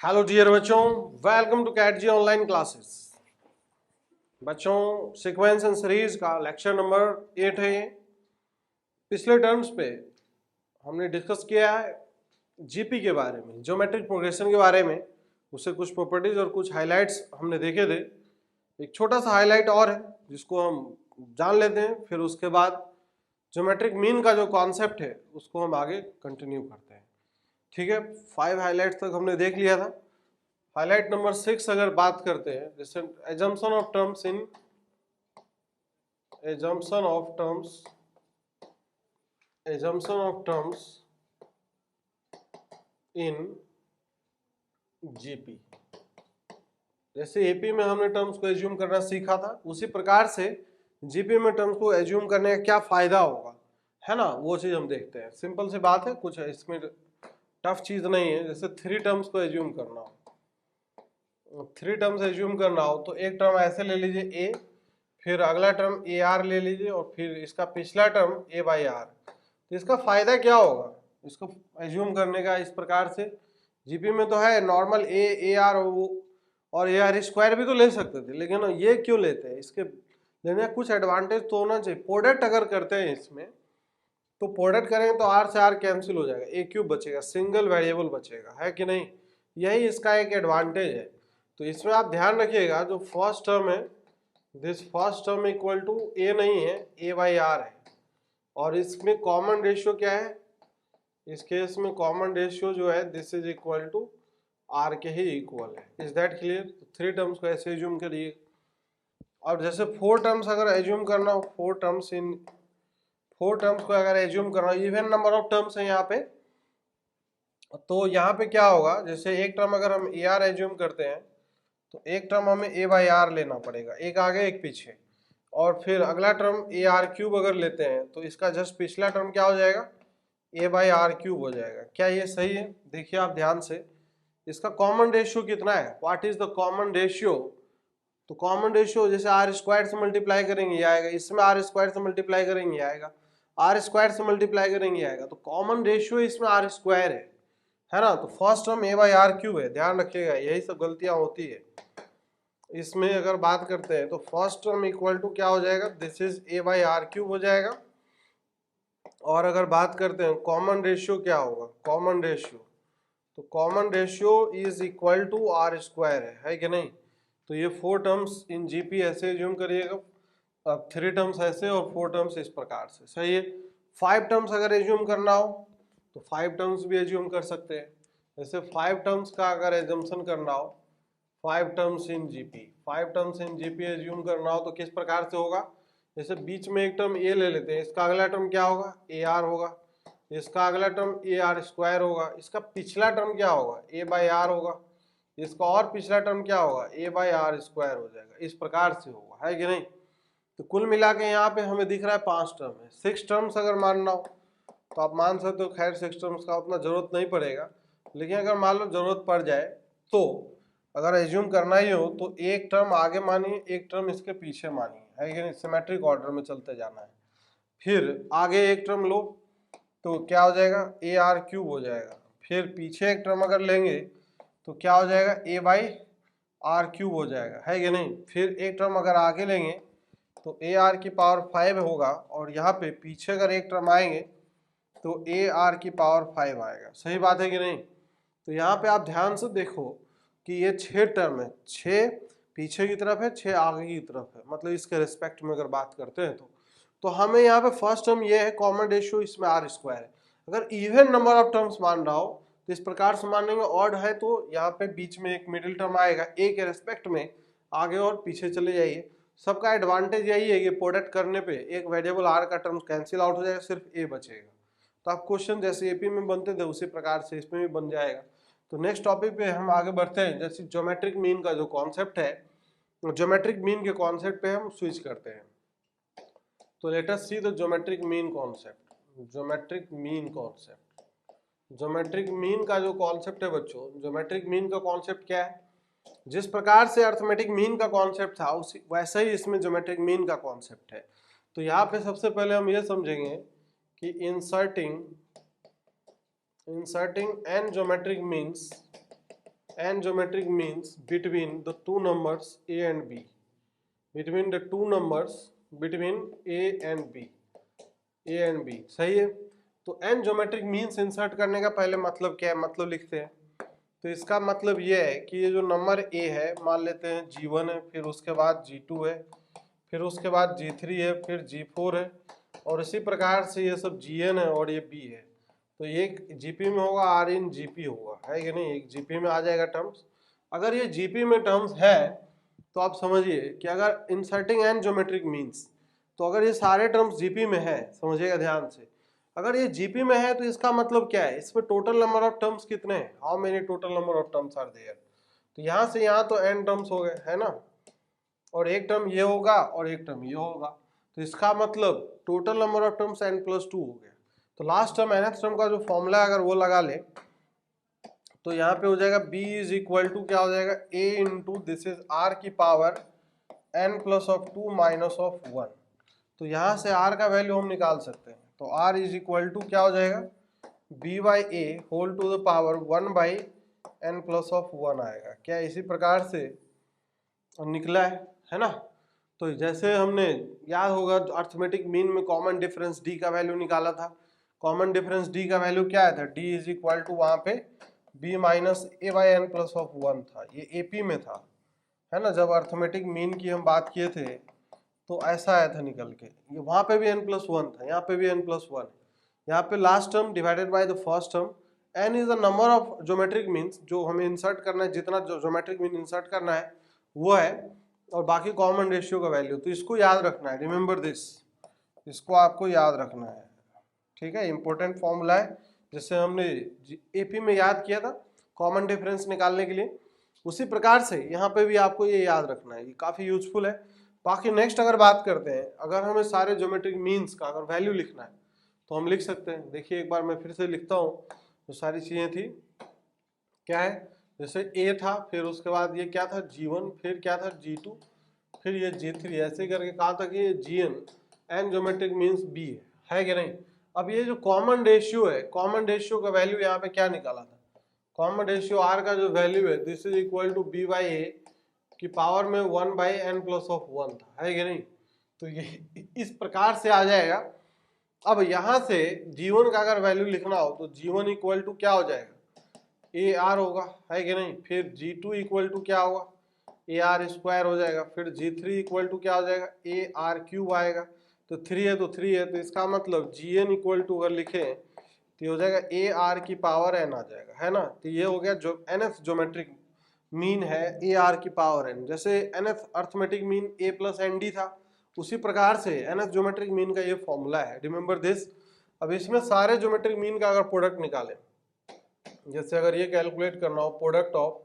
Hello dear बच्चों, welcome to cat G online classes. बच्चों, sequence and series का lecture number 8 है ये। पिछले टर्म्स पे हमने डिस्कस किया है जीपी के बारे में, ज्योमेट्रिक प्रोग्रेशन के बारे में। उससे कुछ प्रॉपर्टीज और कुछ हाइलाइट्स हमने देखे थे। एक छोटा सा हाईलाइट और है जिसको हम जान लेते हैं, फिर उसके बाद ज्योमेट्रिक मीन का जो कॉन्सेप्ट है उसको हम आगे कंटिन्यू करते हैं। ठीक है, 5 हाईलाइट्स तक हमने देख लिया था। हाईलाइट नंबर 6 अगर बात करते हैं, जैसे assumption of terms in GP. जैसे एपी में हमने टर्म्स को एज्यूम करना सीखा था, उसी प्रकार से जीपी में टर्म्स को एज्यूम करने का क्या फायदा होगा, है ना, वो चीज हम देखते हैं। सिंपल सी बात है, कुछ इसमें टफ चीज नहीं है। जैसे 3 टर्म्स को एज्यूम करना हो, 3 टर्म्स एज्यूम करना हो तो एक टर्म ऐसे ले लीजिए ए, फिर अगला टर्म ए आर ले लीजिए और फिर इसका पिछला टर्म ए बाई आर। तो इसका फायदा क्या होगा इसको एज्यूम करने का इस प्रकार से? जीपी में तो है नॉर्मल ए आर और ए आर स्क्वायर भी तो ले सकते थे, लेकिन ये क्यों लेते हैं? इसके लेने कुछ एडवांटेज तो होना चाहिए। प्रोडक्ट अगर करते हैं इसमें, तो प्रोडक्ट करेंगे तो आर से आर कैंसिल हो जाएगा, ए क्यूब बचेगा, सिंगल वेरिएबल बचेगा, है कि नहीं? यही इसका एक एडवांटेज है। तो इसमें आप ध्यान रखिएगा, जो फर्स्ट टर्म है, this first term equal to a नहीं है, ए बाई आर है। और इसमें कॉमन रेशियो क्या है? इस केस में कॉमन रेशियो जो है this is equal to r के ही इक्वल है। Is that clear? 3 टर्म्स को ऐसे एज्यूम करिए। और जैसे 4 टर्म्स अगर एज्यूम करना हो, 4 टर्म्स को अगर एज्यूम करना हो, इवन नंबर ऑफ टर्म्स है यहाँ पे, तो यहाँ पे क्या होगा? जैसे एक टर्म अगर हम ए आर एज्यूम करते हैं तो एक टर्म हमें ए बाई आर लेना पड़ेगा, एक आगे एक पीछे। और फिर अगला टर्म ए आर क्यूब अगर लेते हैं तो इसका जस्ट पिछला टर्म क्या हो जाएगा? ए बाई आर क्यूब हो जाएगा। क्या ये सही है? देखिए आप ध्यान से, इसका कॉमन रेशियो कितना है? What is the common ratio? तो कॉमन रेशियो जैसे आर स्क्वायर से मल्टीप्लाई करेंगे ये आएगा, इसमें आर स्क्वायर से मल्टीप्लाई करेंगे ये आएगा, आर स्क्वायर से मल्टीप्लाई करेंगे ये आएगा। तो कॉमन रेशियो इसमें आर स्क्वायर है ना? तो first term a by r cube है, ध्यान रखिएगा, यही सब गलतियां होती है इसमें। अगर बात करते हैं तो फर्स्ट टर्म इक्वल टू क्या हो जाएगा? This is a by r cube हो जाएगा। और अगर बात करते हैं कॉमन रेशियो क्या होगा? कॉमन रेशियो, तो common ratio is equal to r square है कि नहीं? तो ये 4 टर्म्स इन जीपी ऐसे एज्यूम करिएगा, अब 3 टर्म्स ऐसे और 4 टर्म्स इस प्रकार से, सही है। 5 टर्म्स अगर एज्यूम करना हो तो 5 टर्म्स भी एज्यूम कर सकते हैं। जैसे 5 टर्म्स का अगर एजम्पशन करना हो, 5 terms in GP, 5 terms in GP assume करना हो तो किस प्रकार से होगा? जैसे बीच में एक टर्म ए ले लेते हैं, इसका अगला टर्म क्या होगा? ए आर होगा, इसका अगला टर्म ए आर स्क्वायर होगा, इसका पिछला टर्म क्या होगा? ए बाई आर होगा, इसका और पिछला टर्म क्या होगा? ए बाई आर स्क्वायर हो जाएगा। इस प्रकार से होगा, है कि नहीं? तो कुल मिला के यहाँ पे हमें दिख रहा है 5 टर्म है। 6 टर्म्स अगर मानना हो तो आप मान सकते हो, खैर 6 टर्म्स का उतना जरूरत नहीं पड़ेगा, लेकिन अगर मान लो जरूरत पड़ जाए तो अगर एज्यूम करना ही हो तो एक टर्म आगे मानिए, एक टर्म इसके पीछे मानिए, है कि नहीं? सिमेट्रिक ऑर्डर में चलते जाना है। फिर आगे एक टर्म लो तो क्या हो जाएगा? ए आर क्यूब हो जाएगा। फिर पीछे एक टर्म अगर लेंगे तो क्या हो जाएगा? ए बाई आर क्यूब हो जाएगा, है कि नहीं? फिर एक टर्म अगर आगे लेंगे तो ए आर की पावर 5 होगा, और यहाँ पे पीछे अगर एक टर्म आएंगे तो ए आर की पावर 5 आएगा। सही बात है कि नहीं? तो यहाँ पे आप ध्यान से देखो कि ये 6 टर्म है, 6 पीछे की तरफ है, 6 आगे की तरफ है, मतलब इसके रिस्पेक्ट में अगर बात करते हैं तो हमें यहाँ पे फर्स्ट टर्म ये है, कॉमन रेशियो इसमें आर स्क्वायर है। अगर इवन नंबर ऑफ टर्म्स मान रहा हो तो इस प्रकार से मानेंगे, ऑड है तो यहाँ पे बीच में एक मिडिल टर्म आएगा, ए के रेस्पेक्ट में आगे और पीछे चले जाइए। सबका एडवांटेज यही है कि प्रोडक्ट करने पे एक वेरिएबल आर का टर्म कैंसिल आउट हो जाएगा, सिर्फ ए बचेगा। तो आप क्वेश्चन जैसे एपी में बनते थे उसी प्रकार से इसमें भी बन जाएगा। तो नेक्स्ट टॉपिक पे हम आगे बढ़ते हैं। जैसे ज्योमेट्रिक मीन का जो कॉन्सेप्ट है, ज्योमेट्रिक मीन के कॉन्सेप्ट पे हम स्विच करते हैं। तो late us see the geometric mean concept. Geometric mean concept, geometric mean का जो कॉन्सेप्ट है बच्चों, ज्योमेट्रिक मीन का कॉन्सेप्ट क्या है? जिस प्रकार से अर्थमेटिक मीन का कॉन्सेप्ट था उसी वैसा ही इसमें ज्योमेट्रिक मीन का कॉन्सेप्ट है। तो यहाँ पे सबसे पहले हम ये समझेंगे कि inserting n geometric means n geometric means between the two numbers a and b, between the two numbers between a and b, a and b, सही है। तो n ज्योमेट्रिक मीन्स इंसर्ट करने का पहले मतलब क्या है, मतलब लिखते हैं। तो इसका मतलब ये है कि ये जो नंबर a है, मान लेते हैं g1 है, फिर उसके बाद g2 है, फिर उसके बाद g3 है, फिर g4 है, और इसी प्रकार से ये सब gn है और ये b है। तो ये जीपी में होगा, आर इन जीपी होगा, है कि नहीं, एक जीपी में आ जाएगा टर्म्स। अगर ये जीपी में टर्म्स है तो आप समझिए कि अगर इंसर्टिंग एन ज्योमेट्रिक मीन्स, तो अगर ये सारे टर्म्स जीपी में है, समझिएगा ध्यान से, अगर ये जीपी में है तो इसका मतलब क्या है, इसमें टोटल नंबर ऑफ टर्म्स कितने हैं, how many total number of terms are there. तो यहाँ से यहाँ तो एन टर्म्स हो गए, है ना, और एक टर्म ये होगा और एक टर्म ये होगा, तो इसका मतलब total number of terms n+2 हो गया। तो लास्ट टर्म nth टर्म का जो फॉर्मूला अगर वो लगा ले तो यहाँ पे हो जाएगा b इज इक्वल टू क्या हो जाएगा, a into this is r की पावर n+2 माइनस ऑफ 1। तो यहाँ से r का वैल्यू हम निकाल सकते हैं। तो r इज इक्वल टू क्या हो जाएगा, b by a whole to the power 1 by n+1 आएगा। क्या इसी प्रकार से निकला है ना। तो जैसे हमने याद होगा अर्थमेटिक मीन में कॉमन डिफरेंस d का वैल्यू निकाला था, कॉमन डिफरेंस d का वैल्यू क्या आया था, d इज इक्वल टू वहां पे b minus A by n+1 था, ये एपी में था, है ना। जब अर्थमेटिक मीन की हम बात किए थे तो ऐसा आया था निकल के, ये वहां पे भी n+1 था, यहाँ पे भी n+1, यहाँ पे last term divided by the first term. n is the number of geometric means जो हमें इंसर्ट करना है, जितना ज्योमेट्रिक मीन इंसर्ट करना है वो है, और बाकी कॉमन रेशियो का वैल्यू। तो इसको याद रखना है, रिमेंबर दिस, इसको आपको याद रखना है, ठीक है। इंपॉर्टेंट फॉर्मूला है जिससे हमने एपी में याद किया था कॉमन डिफरेंस निकालने के लिए, उसी प्रकार से यहाँ पे भी आपको ये याद रखना है, ये काफी यूजफुल है। बाकी नेक्स्ट अगर बात करते हैं, अगर हमें सारे ज्योमेट्रिक मीन्स का अगर वैल्यू लिखना है तो हम लिख सकते हैं। देखिए एक बार मैं फिर से लिखता हूँ, तो सारी चीजें थी क्या है, जैसे a था, फिर उसके बाद ये क्या था g1, फिर क्या था g2, फिर ये g3, ऐसे करके कहा था कि ये gn n geometric means b है कि नहीं। अब ये जो कॉमन रेशियो है, कॉमन रेशियो का वैल्यू यहाँ पे क्या निकाला था, कॉमन रेशियो r का जो वैल्यू है this is equal to b by a की पावर में 1 बाई n+1 था, है कि नहीं। तो ये इस प्रकार से आ जाएगा। अब यहाँ से g1 का अगर वैल्यू लिखना हो तो g1 इक्वल टू क्या हो जाएगा, ए आर होगा, है कि नहीं। फिर g2 इक्वल टू क्या होगा, ए आर स्क्वायर हो जाएगा। फिर g3 इक्वल टू क्या हो जाएगा, ए आर क्यूब आएगा। तो 3 है तो 3 है, तो इसका मतलब gn इक्वल टू अगर लिखे तो हो जाएगा ए आर की पावर n आ जाएगा, है ना। तो ये हो गया जो nth ज्योमेट्रिक मीन है ए आर की पावर n। जैसे nth arithmetic mean a plus n d था, उसी प्रकार से nth ज्योमेट्रिक मीन का ये फॉर्मूला है, रिमेंबर दिस। अब इसमें सारे ज्योमेट्रिक मीन का अगर प्रोडक्ट निकालें, जैसे अगर ये कैलकुलेट करना हो product of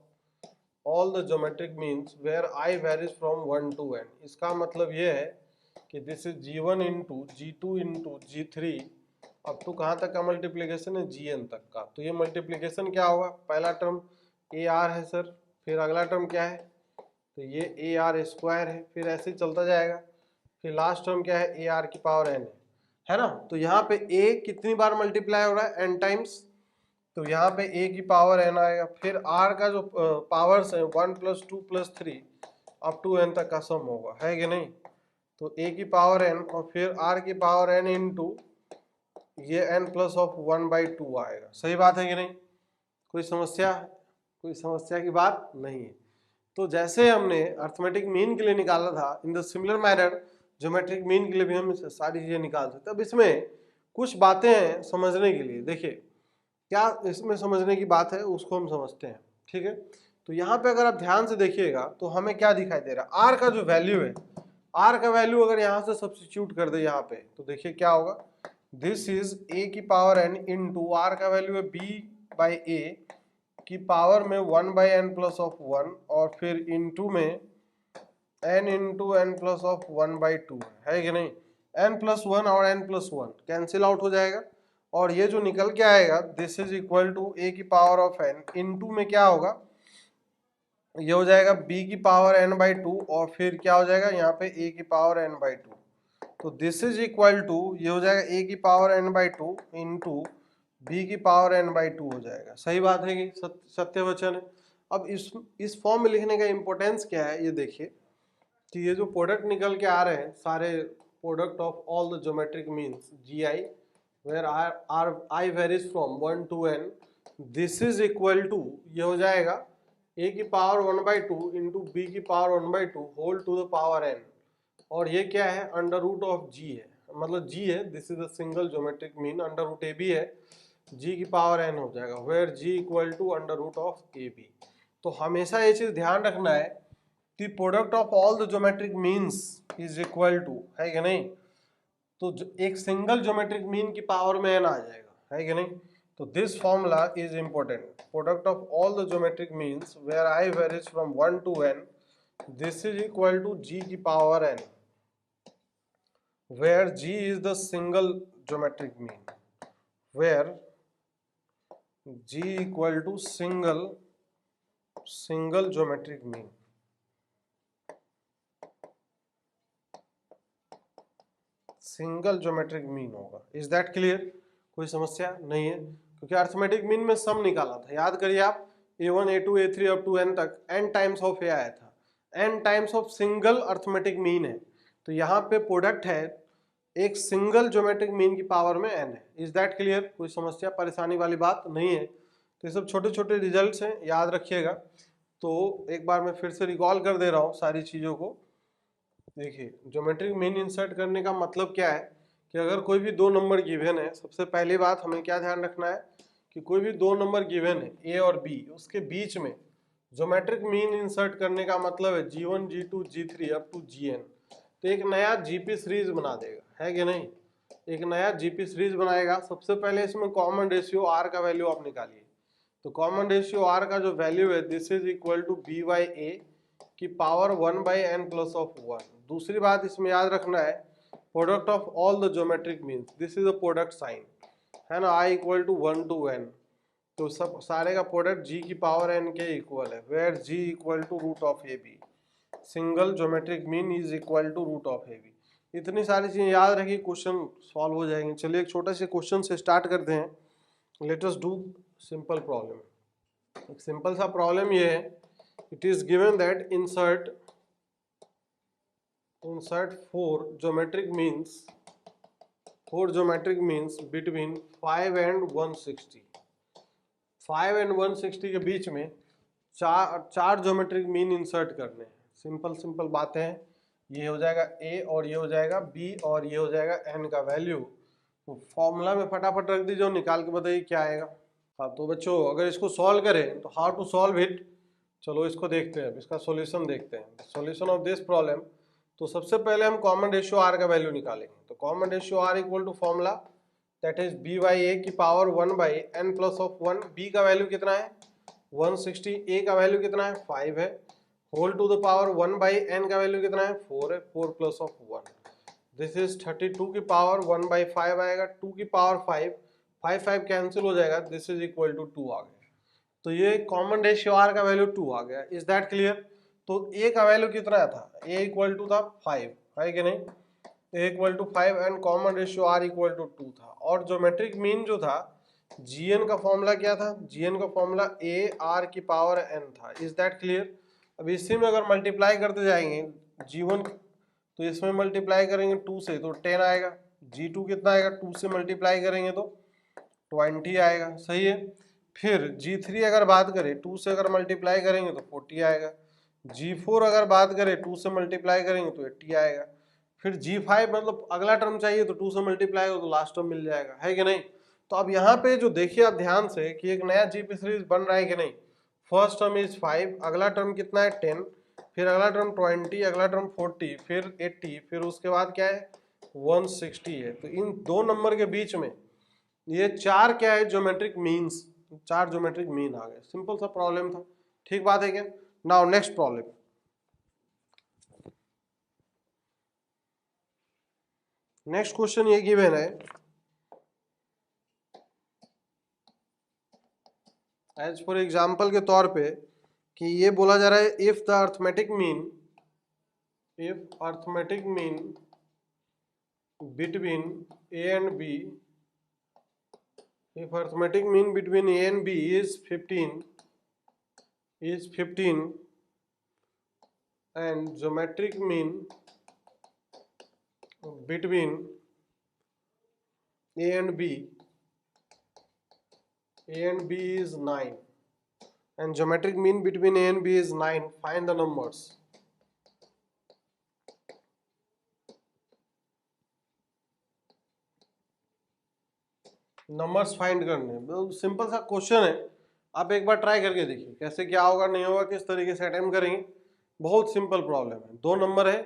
all the geometric means where I varies from 1 to n, इसका मतलब ये है कि this is g1 into g2 into g3 up to कहाँ तक का मल्टीप्लीकेशन है, gn तक का। तो ये मल्टीप्लीकेशन क्या होगा, पहला टर्म ए आर है सर, फिर अगला टर्म क्या है, तो ये ए आर स्क्वायर है, फिर ऐसे ही चलता जाएगा, फिर लास्ट टर्म क्या है, ए आर की पावर n है ना। तो यहाँ पे a कितनी बार मल्टीप्लाई हो रहा है, n टाइम्स, तो यहाँ पे a की पावर n आएगा। फिर r का जो पावर्स है 1 + 2 + 3 अप टू n तक का सम होगा, है कि नहीं। तो a की पावर n और फिर r की पावर n इंटू ये n+1/2 आएगा। सही बात है कि नहीं, कोई समस्या, कोई समस्या की बात नहीं है। तो जैसे हमने अर्थमेटिक मीन के लिए निकाला था, in the similar manner geometric mean के लिए भी हम सारी चीजें निकाल सकते हैं। अब इसमें कुछ बातें हैं समझने के लिए, देखिए क्या इसमें समझने की बात है उसको हम समझते हैं, ठीक है। तो यहाँ पे अगर आप ध्यान से देखिएगा तो हमें क्या दिखाई दे रहा है, आर का जो वैल्यू है, आर का वैल्यू अगर यहाँ से सब्स्टिट्यूट कर दे यहाँ पे, तो देखिए क्या होगा, दिस इज ए की पावर n इंटू आर का वैल्यू है b बाई ए की पावर में 1/n+1 और फिर इंटू में n इंटू n+1/2 है कि नहीं। n+1 और n+1 कैंसिल आउट हो जाएगा और ये जो निकल के आएगा दिस इज इक्वल टू ए की पावर ऑफ n इंटू में क्या होगा, ये हो जाएगा b की पावर n/2 और फिर क्या हो जाएगा यहाँ पे a की पावर n/2। तो दिस इज इक्वल टू ये हो जाएगा a की पावर n/2 इंटू b की पावर n/2 हो जाएगा। सही बात है कि सत्य वचन है। अब इस फॉर्म में लिखने का इम्पोर्टेंस क्या है ये देखिए कि ये जो प्रोडक्ट निकल के आ रहे हैं सारे product of all the geometric means g i where are i varies from 1 to n, this is equal to, ये हो जाएगा a की पावर 1/2 इंटू बी की power 1/2 whole to the power n, और ये क्या है अंडर रूट ऑफ g है, मतलब g है, this is a single geometric mean, under root A B है, g की पावर n हो जाएगा where g equal to under root of A B. तो हमेशा ये चीज ध्यान रखना है कि product of all the geometric means is equal to, है कि नहीं, तो एक सिंगल ज्योमेट्रिक मीन की पावर में n आ जाएगा, है कि नहीं। तो this formula is important, product of all the geometric means where I varies from 1 to n, this is equal to g की power n, where g is the single geometric mean, where g equal to single geometric mean। Single geometric mean होगा, is that clear, कोई समस्या नहीं है, क्योंकि arithmetic mean में सम निकाला था, याद करिए आप a1 a2 a3 up to n तक n टाइम्स ऑफ a आया था, n times of single arithmetic mean है, तो यहाँ पे प्रोडक्ट है एक सिंगल ज्योमेट्रिक मीन की पावर में n है, इज दैट क्लियर, कोई समस्या परेशानी वाली बात नहीं है। तो ये सब छोटे छोटे रिजल्ट्स हैं, याद रखिएगा। तो एक बार मैं फिर से रिकॉल कर दे रहा हूँ सारी चीज़ों को। देखिए ज्योमेट्रिक मीन इंसर्ट करने का मतलब क्या है कि अगर कोई भी दो नंबर गिवन है, सबसे पहली बात हमें क्या ध्यान रखना है कि कोई भी दो नंबर गिवन है ए और बी, उसके बीच में ज्योमेट्रिक मीन इंसर्ट करने का मतलब है G1 G2 G3 up to Gn, तो एक नया जीपी सीरीज बना देगा, है कि नहीं, एक नया जीपी सीरीज बनाएगा। सबसे पहले इसमें कॉमन रेशियो आर का वैल्यू आप निकालिए, तो कॉमन रेशियो आर का जो वैल्यू है this is equal to b by a की पावर 1/n प्लस ऑफ 1। दूसरी बात इसमें याद रखना है product of all the geometric means, this is a product sign, है ना, i equal to 1 to n, तो सब सारे का प्रोडक्ट g की पावर n के इक्वल है, where g equal to root of A B, single geometric mean is equal to root of A B. इतनी सारी चीजें याद रखिए, क्वेश्चन सॉल्व हो जाएंगे। चलिए एक छोटे से क्वेश्चन से स्टार्ट करते हैं, let us do simple problem. एक सिंपल सा प्रॉब्लम ये है, it is given that insert four geometric means between 5 and 160, 5 and 160 के बीच में चार ज्योमेट्रिक मीन इंसर्ट करने हैं। सिंपल बातें हैं, ये हो जाएगा a और ये हो जाएगा b और ये हो जाएगा n का वैल्यू, तो फॉर्मूला में फटाफट रख दीजिए और निकाल के बताइए क्या आएगा। हाँ तो बच्चों अगर इसको सॉल्व करें तो हाउ टू सॉल्व इट, चलो इसको देखते हैं, इसका सॉल्यूशन देखते हैं। सॉल्यूशन ऑफ दिस प्रॉब्लम, तो सबसे पहले हम कॉमन रेशियो आर का वैल्यू निकालेंगे, तो common ratio r equal to formula that is b by a की power 1/n plus of 1, b का वैल्यू कितना है 160, ए का वैल्यू कितना है 5 है, whole to the power 1/n का वैल्यू कितना है 4 है, 4 प्लस ऑफ 1, दिस इज 32 की पावर 1/5 आएगा, 2 की पावर 5, 5 कैंसिल हो जाएगा, दिस इज इक्वल टू 2 आ गया। तो ये कॉमन रेशियो आर का वैल्यू 2 आ गया, इज दैट क्लियर। तो ए का वैल्यू कितना था, ए इक्वल टू था 5, है कि नहीं, a equal to 5 and common ratio r equal to 2 था। और ज्योमेट्रिक मीन जो था जीएन का फॉर्मूला क्या था, जीएन का फॉर्मूला ए आर की पावर एन था, इज दैट क्लियर। अब इसी में अगर मल्टीप्लाई करते जाएंगे G1, तो इसमें मल्टीप्लाई करेंगे 2 से तो 10 आएगा, G2 कितना आएगा 2 से मल्टीप्लाई करेंगे तो 20 आएगा, सही है। फिर G3 अगर बात करें 2 से अगर मल्टीप्लाई करेंगे तो 40 आएगा, G4 अगर बात करें 2 से मल्टीप्लाई करेंगे तो 80 आएगा, फिर G5 मतलब अगला टर्म चाहिए तो 2 से मल्टीप्लाई हो तो लास्ट टर्म मिल जाएगा, है कि नहीं। तो अब यहाँ पे जो देखिए आप ध्यान से कि एक नया जीपी सीरीज बन रहा है कि नहीं, फर्स्ट टर्म इज 5, अगला टर्म कितना है 10, फिर अगला टर्म 20, अगला टर्म 40, फिर 80, फिर उसके बाद क्या है 160 है। तो इन दो नंबर के बीच में ये चार क्या है ज्योमेट्रिक मीन्स, चार ज्योमेट्रिक मीन आ गए, सिंपल सा प्रॉब्लम था, ठीक बात है क्या। Now next problem, next question ये गिवन है एज फॉर एग्जाम्पल के तौर पे कि ये बोला जा रहा है if the arithmetic mean between A and B, if arithmetic mean between a and b is 15, is 15 and geometric mean between A and B is 9 and geometric mean between A and B is 9. Find the numbers. Numbers find करने, simple सा question है, आप एक बार try करके देखिए कैसे क्या होगा नहीं होगा, किस तरीके से अटेम्प्ट करेंगे। बहुत सिंपल प्रॉब्लम है, दो नंबर है,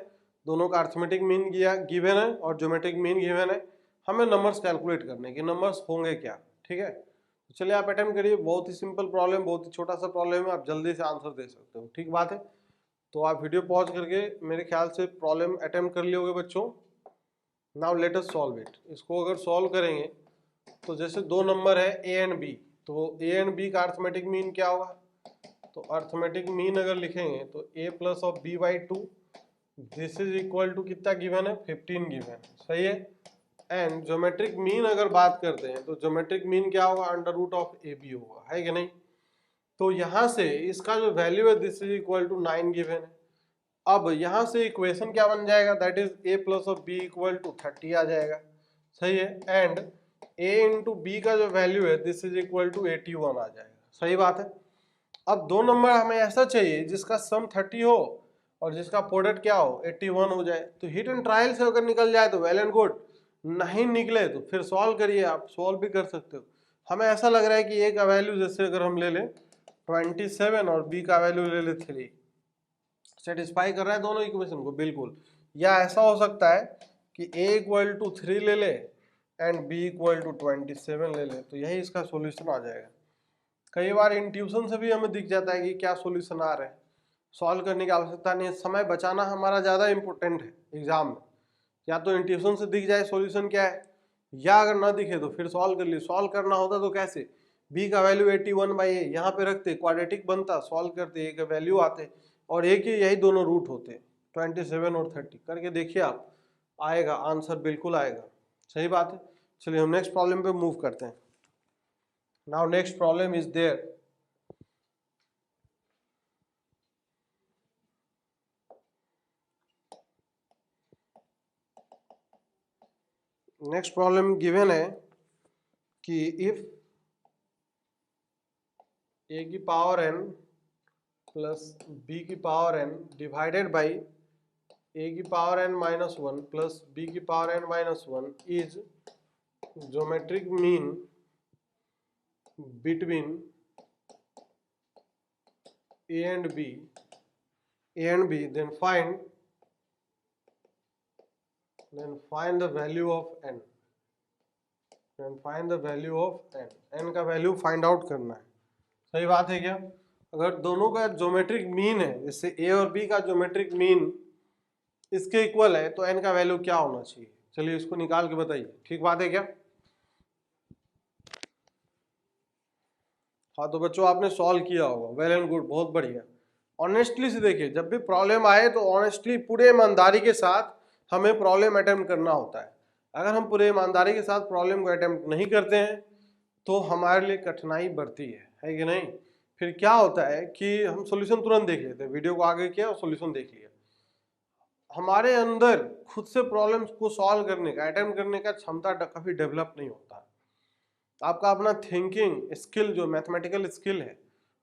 दोनों का अर्थमेटिक मीन गिवन है और ज्योमेट्रिक मीन गिवन है, हमें नंबर्स कैलकुलेट करने कि नंबर्स होंगे क्या। ठीक है, तो चलिए आप अटेम्प्ट करिए, बहुत ही सिंपल प्रॉब्लम, बहुत ही छोटा सा प्रॉब्लम है, आप जल्दी से आंसर दे सकते हो। ठीक बात है, तो आप वीडियो पॉज करके मेरे ख्याल से प्रॉब्लम अटेम्प्ट कर लिए होगे बच्चों। Now let us solve it. इसको अगर सॉल्व करेंगे तो जैसे दो नंबर है ए एंड बी, तो ए एंड बी का अर्थमेटिक मीन क्या होगा, तो अर्थमेटिक मीन अगर लिखेंगे तो a plus of b by 2, this is equal to कितना गिवन है, 15 गिवन है, सही है। एंड ज्योमेट्रिक मीन अगर बात करते हैं तो ज्योमेट्रिक मीन क्या होगा, under root of A B होगा, है कि नहीं। तो यहाँ से इसका जो वैल्यू है this is equal to 9 given है। अब यहाँ से इक्वेशन क्या बन जाएगा, that is A plus of B equal to 30 आ जाएगा, सही है। एंड a इंटू बी का जो वैल्यू है दिस इज इक्वल टू 81 आ जाएगा, सही बात है। अब दो नंबर हमें ऐसा चाहिए जिसका सम 30 हो और जिसका प्रोडक्ट क्या हो 81 हो जाए। तो हिट एंड ट्रायल से अगर निकल जाए तो वेल एंड गुड, नहीं निकले तो फिर सॉल्व करिए, आप सॉल्व भी कर सकते हो। हमें ऐसा लग रहा है कि ए का वैल्यू जैसे अगर हम ले लें 27 और बी का वैल्यू ले ले 3, सेटिस्फाई कर रहा है दोनों इक्वेशन को बिल्कुल। या ऐसा हो सकता है कि a इक्वल टू 3 ले ले एंड b इक्वल टू 27 ले ले, तो यही इसका सॉल्यूशन आ जाएगा। कई बार इंट्यूशन से भी हमें दिख जाता है कि क्या सॉल्यूशन आ रहा है, सॉल्व करने की आवश्यकता नहीं है, समय बचाना हमारा ज़्यादा इंपॉर्टेंट है एग्जाम में। या तो इंट्यूशन से दिख जाए सॉल्यूशन क्या है, या अगर ना दिखे तो फिर सॉल्व कर लिए। सॉल्व करना होता तो कैसे, b का वैल्यू 81 बाई ए यहाँ पे रखते, क्वाड्रेटिक बनता, सॉल्व करते, a का वैल्यू आते और एक ही यही दोनों रूट होते 27 और 30, करके देखिए आप, आएगा आंसर, बिल्कुल आएगा, सही बात है। चलिए हम नेक्स्ट प्रॉब्लम पे मूव करते हैं। Now next problem is there, next problem given है कि इफ a की पावर n प्लस b की power n divided by a की power n minus 1 plus b की power n minus 1 is geometric mean between a and b, then find the value of n, n का value find out करना है, सही बात है क्या। अगर दोनों का ज्योमेट्रिक मीन है, जैसे a और b का ज्योमेट्रिक मीन इसके इक्वल है, तो n का वैल्यू क्या होना चाहिए, चलिए इसको निकाल के बताइए, ठीक बात है क्या। हाँ तो बच्चों आपने सॉल्व किया होगा, वेल एंड गुड, बहुत बढ़िया। ऑनेस्टली से देखिए, जब भी प्रॉब्लम आए तो ऑनेस्टली पूरे ईमानदारी के साथ हमें प्रॉब्लम अटेम्प्ट करना होता है। अगर हम पूरे ईमानदारी के साथ प्रॉब्लम को अटेम्प्ट नहीं करते हैं तो हमारे लिए कठिनाई बढ़ती है कि नहीं। फिर क्या होता है कि हम सोल्यूशन तुरंत देख लेते हैं, वीडियो को आगे किया और सोल्यूशन देख लिया, हमारे अंदर खुद से प्रॉब्लम्स को सॉल्व करने का, अटेम्प्ट करने का क्षमता काफी डेवलप नहीं होता। आपका अपना थिंकिंग स्किल, जो मैथमेटिकल स्किल है,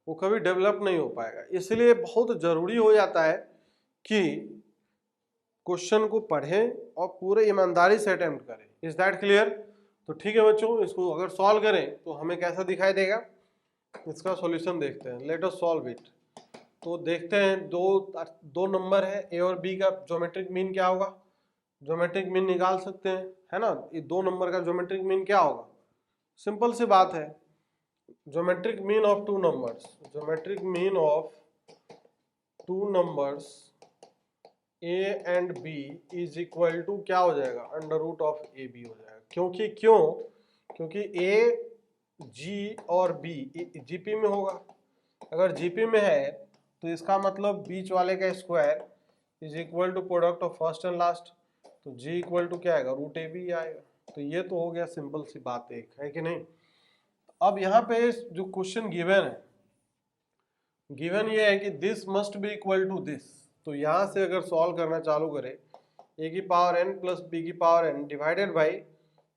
वो कभी डेवलप नहीं हो पाएगा। इसलिए बहुत जरूरी हो जाता है कि क्वेश्चन को पढ़ें और पूरे ईमानदारी से अटेम्प्ट करें। Is that clear. तो ठीक है बच्चों, इसको अगर सॉल्व करें तो हमें कैसा दिखाई देगा, इसका सॉल्यूशन देखते हैं। Let us solve it. तो देखते हैं, दो नंबर है ए और बी का ज्योमेट्रिक मीन क्या होगा, ज्योमेट्रिक मीन निकाल सकते हैं, है ना। ये दो नंबर का ज्योमेट्रिक मीन क्या होगा, सिंपल सी बात है, geometric mean of two numbers, geometric mean of two numbers a and b is equal to क्या हो जाएगा, under root of A B हो जाएगा। क्योंकि a g और b जीपी में होगा। अगर जीपी में है तो इसका मतलब बीच वाले का square is equal to product of first and last, तो g इक्वल टू क्या आएगा, रूट ए बी आएगा। तो ये तो हो गया सिंपल सी बात एक, है कि नहीं। अब यहाँ पे जो क्वेश्चन गिवन है गिवन ये है कि this must be equal to this, तो यहाँ से अगर सॉल्व करना चालू करें ए की पावर एन प्लस बी की power n divided by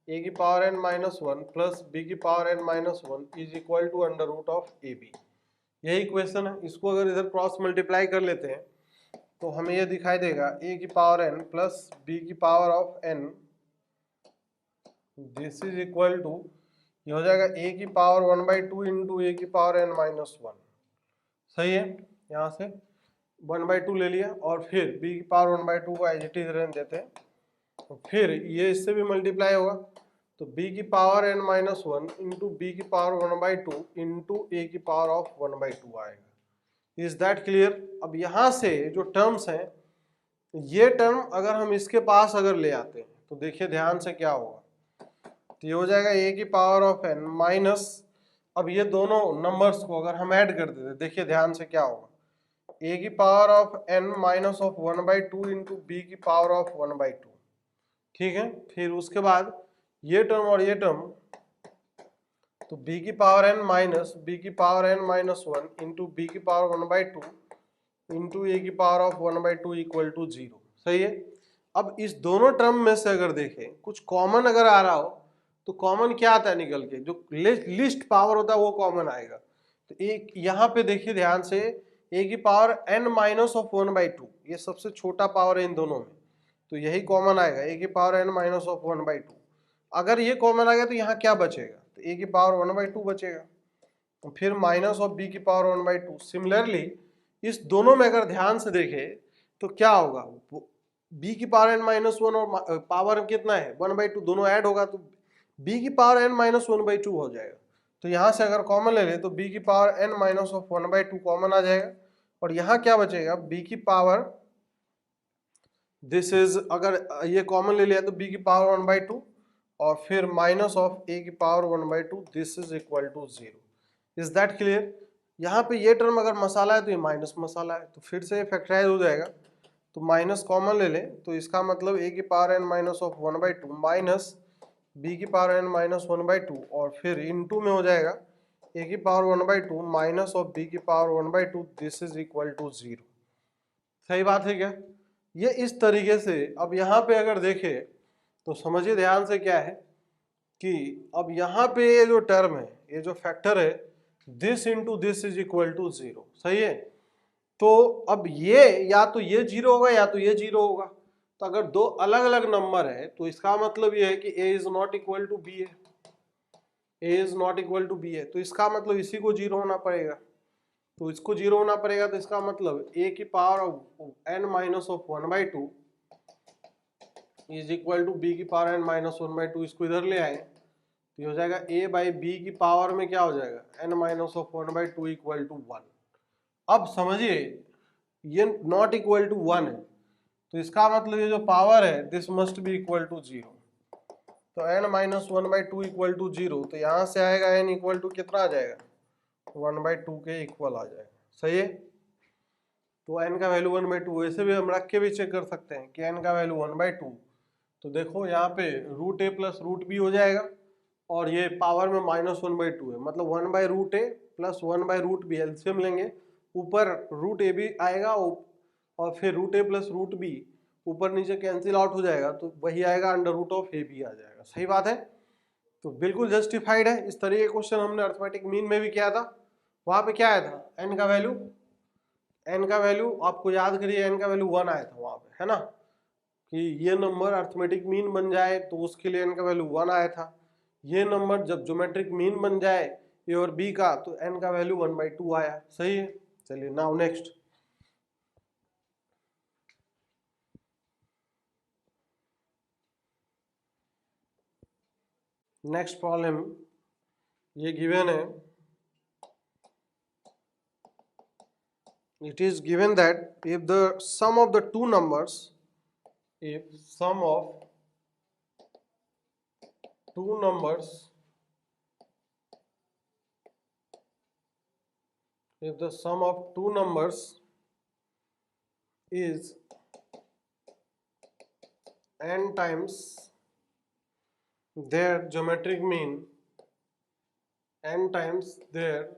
a की power n minus one plus B की power n minus one is equal to under root of A b, यही इक्वेशन है। इसको अगर इधर क्रॉस मल्टीप्लाई कर लेते हैं तो हमें यह दिखाई देगा ए की पावर एन प्लस बी की power of N, this is equal to, ये हो जाएगा ए की पावर 1/2 इंटू ए की पावर एन माइनस वन, सही है। यहाँ से 1/2 ले लिया और फिर b की पावर 1/2 को एज इट इज रहने देते हैं, तो फिर ये इससे भी मल्टीप्लाई होगा, तो b की power n minus one into B की पावर 1/2 इंटू ए की पावर ऑफ 1/2 आएगा। Is that clear? अब यहाँ से जो टर्म्स हैं, ये टर्म अगर हम इसके पास अगर ले आते हैं तो देखिए ध्यान से क्या होगा, तो ये हो जाएगा ए की पावर ऑफ n माइनस, अब ये दोनों नंबर्स को अगर हम ऐड कर देते, देखिए ध्यान से क्या होगा, ए की power of n minus of 1/2 into B की पावर ऑफ 1/2, ठीक है। फिर उसके बाद ये टर्म और ये टर्म, तो b की पावर n माइनस बी की power n minus one into B की पावर 1/2 इंटू ए की पावर ऑफ 1/2 इक्वल टू 0, सही है। अब इस दोनों टर्म में से अगर देखें कुछ कॉमन अगर आ रहा हो तो कॉमन क्या आता है निकल के, जो लिस्ट पावर होता है वो कॉमन आएगा। तो एक यहाँ पे देखिए ध्यान से, ए की पावर n माइनस ऑफ 1/2, ये सबसे छोटा पावर है इन दोनों में, तो यही कॉमन आएगा, ए की पावर n माइनस ऑफ 1/2। अगर ये कॉमन आ गया तो यहाँ क्या बचेगा, तो ए की पावर 1/2 बचेगा, फिर माइनस ऑफ बी की पावर 1/2। सिमिलरली इस दोनों में अगर ध्यान से देखें तो क्या होगा, b की पावर n माइनस वन और पावर कितना है 1/2, दोनों ऐड होगा तो b की पावर n माइनस 1/2 हो जाएगा। तो यहाँ से अगर कॉमन ले ले तो b की power n minus of 1/2 common आ जाएगा, और यहाँ क्या बचेगा, b की पावर, दिस इज, अगर ये कॉमन ले लिया तो b की पावर 1/2 और फिर माइनस ऑफ a की power 1/2, this is equal to 0। Is that clear? यहाँ पे ये टर्म अगर मसाला है तो ये माइनस मसाला है, तो फिर से फैक्टराइज हो जाएगा, तो माइनस कॉमन ले लें तो इसका मतलब a की power n minus of 1/2 minus b की पावर n माइनस 1/2 और फिर इनटू में हो जाएगा a की पावर 1/2 माइनस ऑफ b की power 1/2, this is equal to 0। सही बात है क्या? ये इस तरीके से अब यहाँ पे अगर देखें तो समझिए ध्यान से क्या है कि अब यहाँ पे ये जो टर्म है, ये जो फैक्टर है, this into this is equal to 0, सही है। तो अब ये या तो ये 0 होगा या तो ये 0 होगा, तो अगर दो अलग अलग नंबर है तो इसका मतलब ये है कि a is not equal to B है, a is not equal to B है, तो इसका मतलब इसी को 0 होना पड़ेगा, तो इसको 0 होना पड़ेगा, तो इसका मतलब a की power n minus of 1/2 is equal to b की पावर n माइनस 1/2, इसको इधर ले आए तो ये हो जाएगा a बाई बी की पावर में क्या हो जाएगा n minus of 1/2 equal to 1। अब समझिए ये नॉट इक्वल टू 1 है, तो इसका मतलब ये जो पावर है this must be equal to 0, तो n माइनस 1/2 इक्वल टू 0, तो यहाँ से आएगा n इक्वल टू कितना आ जाएगा 1/2 के इक्वल आ जाएगा, सही है। तो n का वैल्यू 1/2, वैसे भी हम रख के भी चेक कर सकते हैं कि n का वैल्यू 1/2, तो देखो यहाँ पे root a plus root B हो जाएगा और ये पावर में माइनस 1/2 है, मतलब 1/√a प्लस 1/√b, एलसीएम लेंगे, ऊपर रूट ए भी आएगा और फिर root a plus root b ऊपर नीचे कैंसिल आउट हो जाएगा, तो वही आएगा under root of A b आ जाएगा, सही बात है। तो बिल्कुल जस्टिफाइड है। इस तरीके क्वेश्चन हमने अर्थमेटिक मीन में भी किया था, वहां पे क्या आया था एन का वैल्यू, एन का वैल्यू आपको याद करिए, एन का वैल्यू 1 आया था वहां पे, है ना, कि ये नंबर अर्थमेटिक मीन बन जाए तो उसके लिए एन का वैल्यू 1 आया था। ये नंबर जब ज्योमेट्रिक मीन बन जाए ए और बी का तो एन का वैल्यू 1/2 आया, सही है। चलिए नाउ नेक्स्ट, नेक्स्ट प्रॉब्लम ये गिवन है, it is given that if the sum of the two numbers, if sum of two numbers, if the sum of two numbers is n times their geometric mean, n times their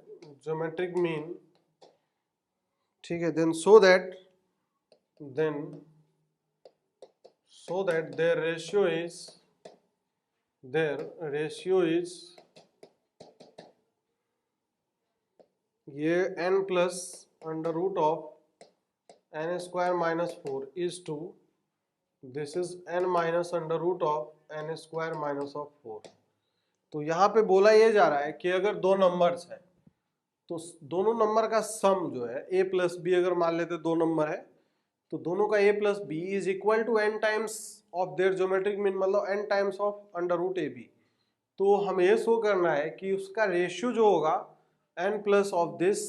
geometric mean ठीक है, then so that their ratio is ये n plus under root of n square minus 4 is to this is n minus under root of n square minus of 4। तो यहाँ पे बोला ये जा रहा है कि अगर दो नंबर्स हैं तो दोनों नंबर का सम जो है a प्लस बी, अगर मान लेते दो नंबर है तो दोनों का a plus B is equal to n times of their geometric mean, मतलब n times of under root A B. तो हमें ये शो करना है कि उसका रेशियो जो होगा n plus of this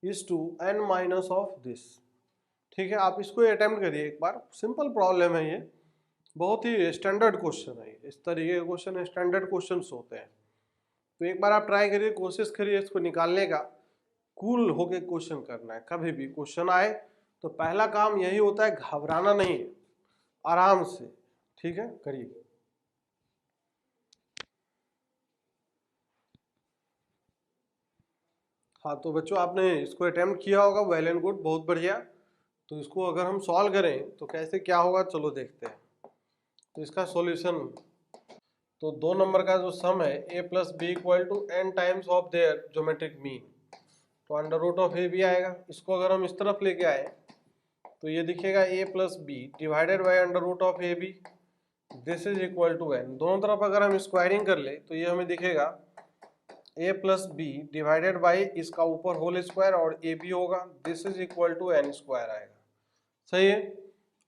is to n minus of this. ठीक है, आप इसको अटेम्प्ट करिए एक बार, सिंपल प्रॉब्लम है ये, बहुत ही स्टैंडर्ड क्वेश्चन है, इस तरीके के क्वेश्चन स्टैंडर्ड क्वेश्चंस होते हैं। तो एक बार आप ट्राई करिए, कोशिश करिए इसको निकालने का, कूल होके क्वेश्चन करना है। कभी भी क्वेश्चन आए तो पहला काम यही होता है, घबराना नहीं है, आराम से। ठीक है, करिए। हाँ तो बच्चों आपने इसको अटेम्प्ट किया होगा, वेल एंड गुड, बहुत बढ़िया। तो इसको अगर हम सॉल्व करें तो कैसे क्या होगा, चलो देखते हैं। तो इसका सॉल्यूशन, तो दो नंबर का जो सम है a plus b equal to n times of their geometric mean, तो under root of A b आएगा। इसको अगर हम इस तरफ लेके आए तो ये दिखेगा a plus B divided by under root of A B, this is equal to n। दोनों तरफ अगर हम स्क्वायरिंग कर ले तो ये हमें दिखेगा a plus B divided by इसका ऊपर होल स्क्वायर और ए बी होगा, this is equal to n square आएगा। सही है।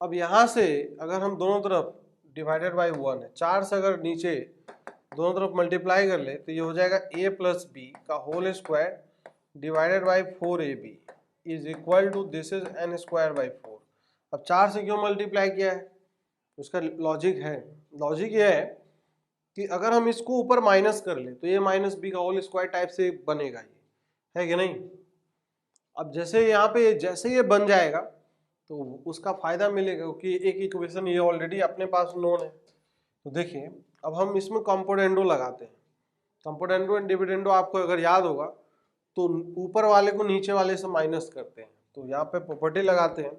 अब यहाँ से अगर हम दोनों तरफ डिवाइडेड बाई 1 है, 4 से अगर नीचे दोनों तरफ मल्टीप्लाई कर ले तो ये हो जाएगा a प्लस बी का whole square divided by 4ab is equal to this is n square by 4। अब 4 से क्यों मल्टीप्लाई किया है, उसका लॉजिक है, लॉजिक ये है कि अगर हम इसको ऊपर माइनस कर ले तो ये माइनस बी का होल स्क्वायर टाइप से बनेगा, ये है कि नहीं। अब जैसे यहाँ पे जैसे ये बन जाएगा तो उसका फायदा मिलेगा, क्योंकि एक इक्वेशन ये ऑलरेडी अपने पास नोन है। तो देखिए अब हम इसमें कंपोनेंडो लगाते हैं। कंपोनेंडो एंड डिविडेंडो आपको अगर याद होगा तो ऊपर वाले को नीचे वाले से माइनस करते हैं। तो यहाँ पे प्रॉपर्टी लगाते हैं,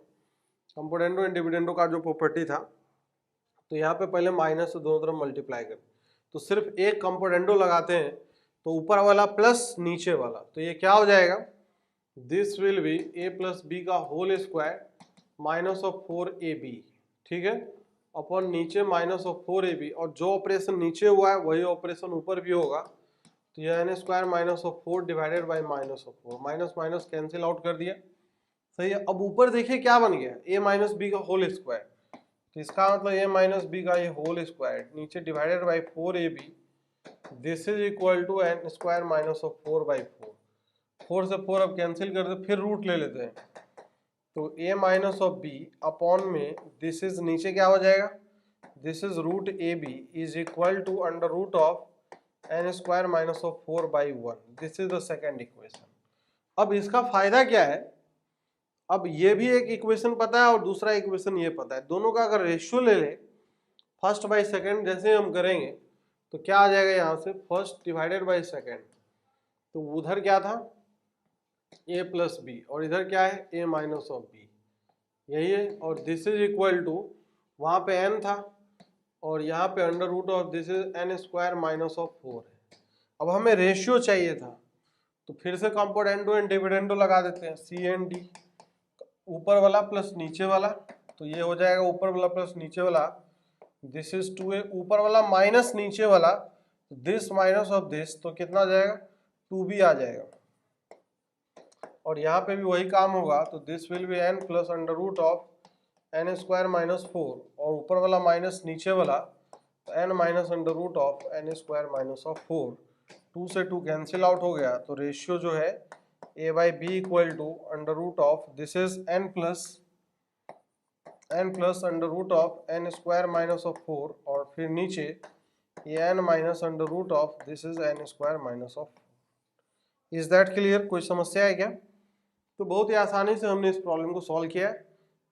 कंपोनेंडो एंड डिविडेंडो का जो प्रॉपर्टी था, तो यहाँ पे पहले माइनस से दोनों तरफ मल्टीप्लाई करते, तो सिर्फ एक कंपोनेंडो लगाते हैं तो ऊपर वाला प्लस नीचे वाला, तो ये क्या हो जाएगा, this will be a plus B का whole square minus of 4ab, ठीक है, अपॉन नीचे माइनस ऑफ 4ab, और जो ऑपरेशन नीचे हुआ है वही ऑपरेशन ऊपर भी होगा। तो ये n square minus of 4 divided by minus of 4, minus minus cancel out कर दिया। सही है। अब ऊपर देखिए क्या बन गया, a माइनस बी का होल स्क्वायर, तो इसका मतलब a माइनस बी का ये होल स्क्वायर नीचे divided by 4ab, this is equal to n square minus of 4 by 4। 4 से 4 अब कैंसिल कर दे, फिर रूट ले लेते हैं, तो a minus of B upon में दिस इज नीचे क्या हो जाएगा, this is root A B is equal to under root of n square minus of 4 by 1, this is the second equation. अब इसका फायदा क्या है, अब ये भी एक इक्वेशन पता है और दूसरा इक्वेशन ये पता है, दोनों का अगर रेशियो ले ले फर्स्ट बाई सेकेंड जैसे हम करेंगे तो क्या आ जाएगा, यहाँ से फर्स्ट डिवाइडेड बाई सेकेंड, तो उधर क्या था a प्लस बी और इधर क्या है a माइनस ऑफ बी, यही है, और दिस इज इक्वल टू वहाँ पे n था और यहाँ पे under root of this is n square minus of 4 है। अब हमें रेशियो चाहिए था तो फिर से कंपोनेंडो एंड डिविडेंडो लगा देते हैं, सी एंड डी, ऊपर वाला प्लस नीचे वाला, तो ये हो जाएगा ऊपर वाला प्लस नीचे वाला, दिस इज 2a, ऊपर वाला माइनस नीचे वाला, दिस माइनस ऑफ दिस, तो कितना आ जाएगा 2b आ जाएगा, और यहाँ पे भी वही काम होगा, तो this will be n plus under root of n square minus 4, और ऊपर वाला माइनस नीचे वाला, तो n minus under root of n square minus of 4, 2 से 2 कैंसिल आउट हो गया, तो रेशियो जो है a by B equal to under root of this is n plus under root of n square minus of 4, और फिर नीचे ये n minus under root of this is n square minus of 4। Is that clear, कोई समस्या है क्या? तो बहुत ही आसानी से हमने इस प्रॉब्लम को सॉल्व किया है।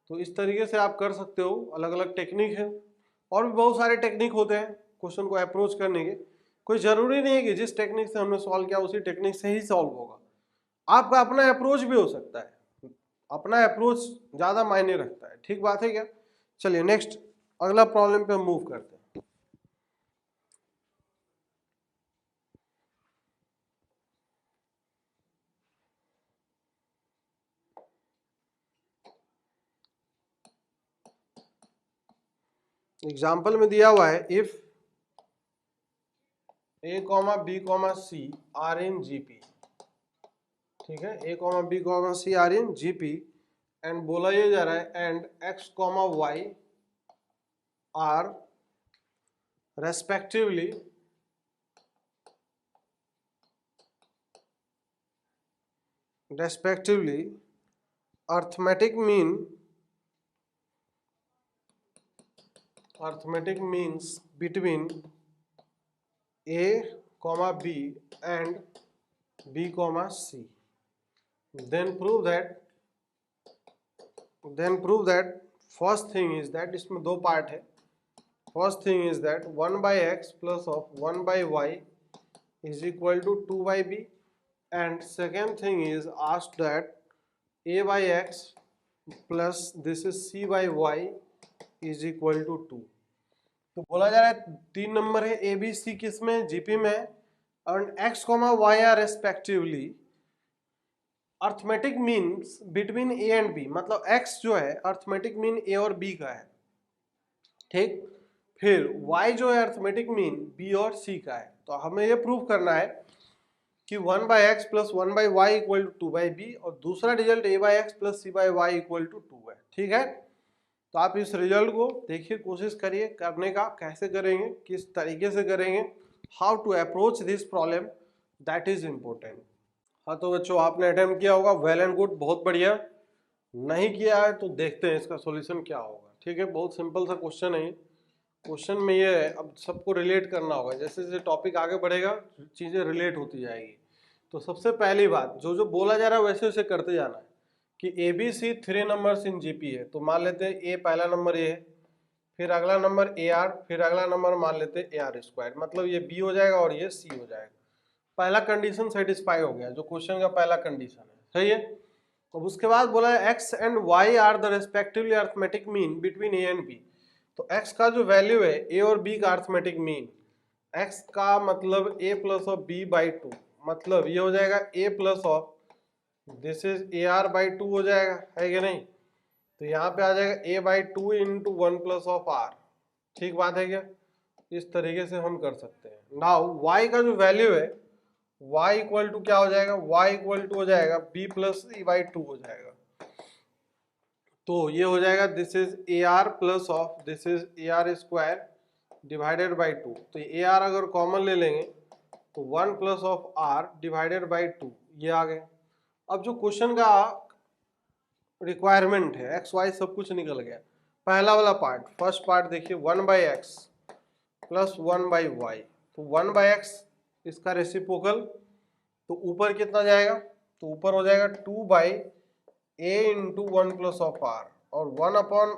तो इस तरीके से आप कर सकते हो, अलग अलग टेक्निक है, और भी बहुत सारे टेक्निक होते हैं क्वेश्चन को अप्रोच करने के, कोई ज़रूरी नहीं है कि जिस टेक्निक से हमने सॉल्व किया उसी टेक्निक से ही सॉल्व होगा, आपका अपना अप्रोच भी हो सकता है। अपना अप्रोच ज्यादा मायने रखता है। ठीक बात है क्या? चलिए नेक्स्ट अगला प्रॉब्लम पे हम मूव करते हैं। एग्जाम्पल में दिया हुआ है if a comma B comma C are in GP. ठीक है, a comma B comma C are in GP and बोला ये जा रहा है and x comma Y are respectively arithmetic means between a comma b and b comma c. then prove that first thing is that इसमें दो part है। first thing is that 1 by x plus of 1 by y is equal to 2 by b, and second thing is asked that a by x plus this is c by y is equal to 2। तो बोला जा रहा है 3 number है A B सी किस में, GP में, और X comma Y are respectively arithmetic means between A and B, मतलब एक्स जो है अर्थमेटिक मीन ए और बी का है। ठीक, फिर y जो है अर्थमेटिक मीन b और c का है। तो हमें ये प्रूव करना है कि 1 by x plus 1 by Y equal to 2 by B, और दूसरा result a by x plus c by Y equal to 2 है। ठीक है, तो आप इस रिजल्ट को देखिए, कोशिश करिए करने का, कैसे करेंगे, किस तरीके से करेंगे, how to approach this problem, that is important. हाँ तो बच्चों आपने अटेम्प्ट किया होगा, वेल एंड गुड, बहुत बढ़िया। नहीं किया है तो देखते हैं इसका सॉल्यूशन क्या होगा। ठीक है, बहुत सिंपल सा क्वेश्चन है। क्वेश्चन में ये है, अब सबको रिलेट करना होगा, जैसे जैसे टॉपिक आगे बढ़ेगा चीज़ें रिलेट होती जाएगी। तो सबसे पहली बात, जो जो बोला जा रहा है वैसे वैसे करते जाना है कि A B C 3 numbers in GP है। तो मान लेते हैं ए पहला नंबर ए है, फिर अगला नंबर ए आर, फिर अगला नंबर मान लेते हैं ए आर स्क्वायर, मतलब ये बी हो जाएगा और ये सी हो जाएगा। पहला कंडीशन सेटिस्फाई हो गया, जो क्वेश्चन का पहला कंडीशन है, सही है। अब उसके बाद बोला है X and Y are the respectively arithmetic mean between A and B. तो x का जो वैल्यू है a और b का अर्थमेटिक मीन, x का मतलब a plus of b by 2, मतलब ये हो जाएगा a plus of this is A R by 2 हो जाएगा, है कि नहीं। तो यहाँ पे आ जाएगा a by 2 into 1 plus of r। ठीक बात है क्या? इस तरीके से हम कर सकते हैं। नाउ y का जो वैल्यू है y इक्वल टू क्या हो जाएगा, y इक्वल टू हो जाएगा b प्लस e बाई 2 हो जाएगा। तो ये हो जाएगा this is A R plus of this is A r square divided by 2। तो ए आर अगर कॉमन ले लेंगे तो 1 plus of R divided by 2, ये आ गया। अब जो क्वेश्चन का रिक्वायरमेंट है, एक्स वाई सब कुछ निकल गया। पहला वाला पार्ट, फर्स्ट पार्ट देखिए, 1 by x plus 1 by Y. तो 1 बाई एक्स इसका रेसिप्रोकल, तो ऊपर कितना जाएगा, तो ऊपर हो जाएगा 2 by a into 1 plus of R, और 1 अपॉन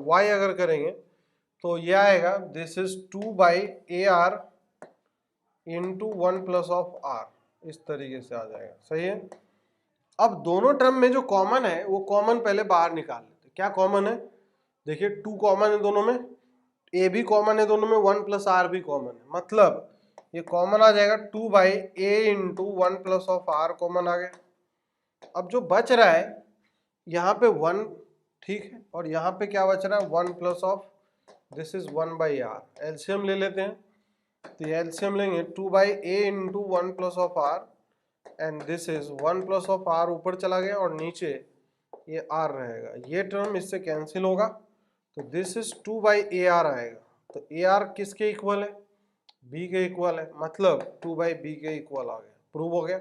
वाई अगर करेंगे तो ये आएगा this is 2 by A R into 1 plus of R, इस तरीके से आ जाएगा, सही है। अब दोनों टर्म में जो कॉमन है वो कॉमन पहले बाहर निकाल लेते। क्या कॉमन है, देखिए 2 कॉमन है दोनों में, a भी कॉमन है दोनों में, 1 प्लस आर भी कॉमन है, मतलब ये कॉमन आ जाएगा 2 by A into 1 plus of r common आ गया। अब जो बच रहा है यहाँ पे 1, ठीक है, और यहाँ पे क्या बच रहा है 1 plus of this is 1 by R. LCM ले लेते हैं, तो एलसीएम लेंगे 2 by A into 1 plus of R and this is 1 plus of R ऊपर चला गया और नीचे ये आर रहेगा, ये टर्म इससे कैंसिल होगा, तो this is 2 by A are आएगा। तो ए आर किसके इक्वल है, बी के इक्वल है, मतलब 2 बाई बी के इक्वल आ गया, प्रूव हो गया।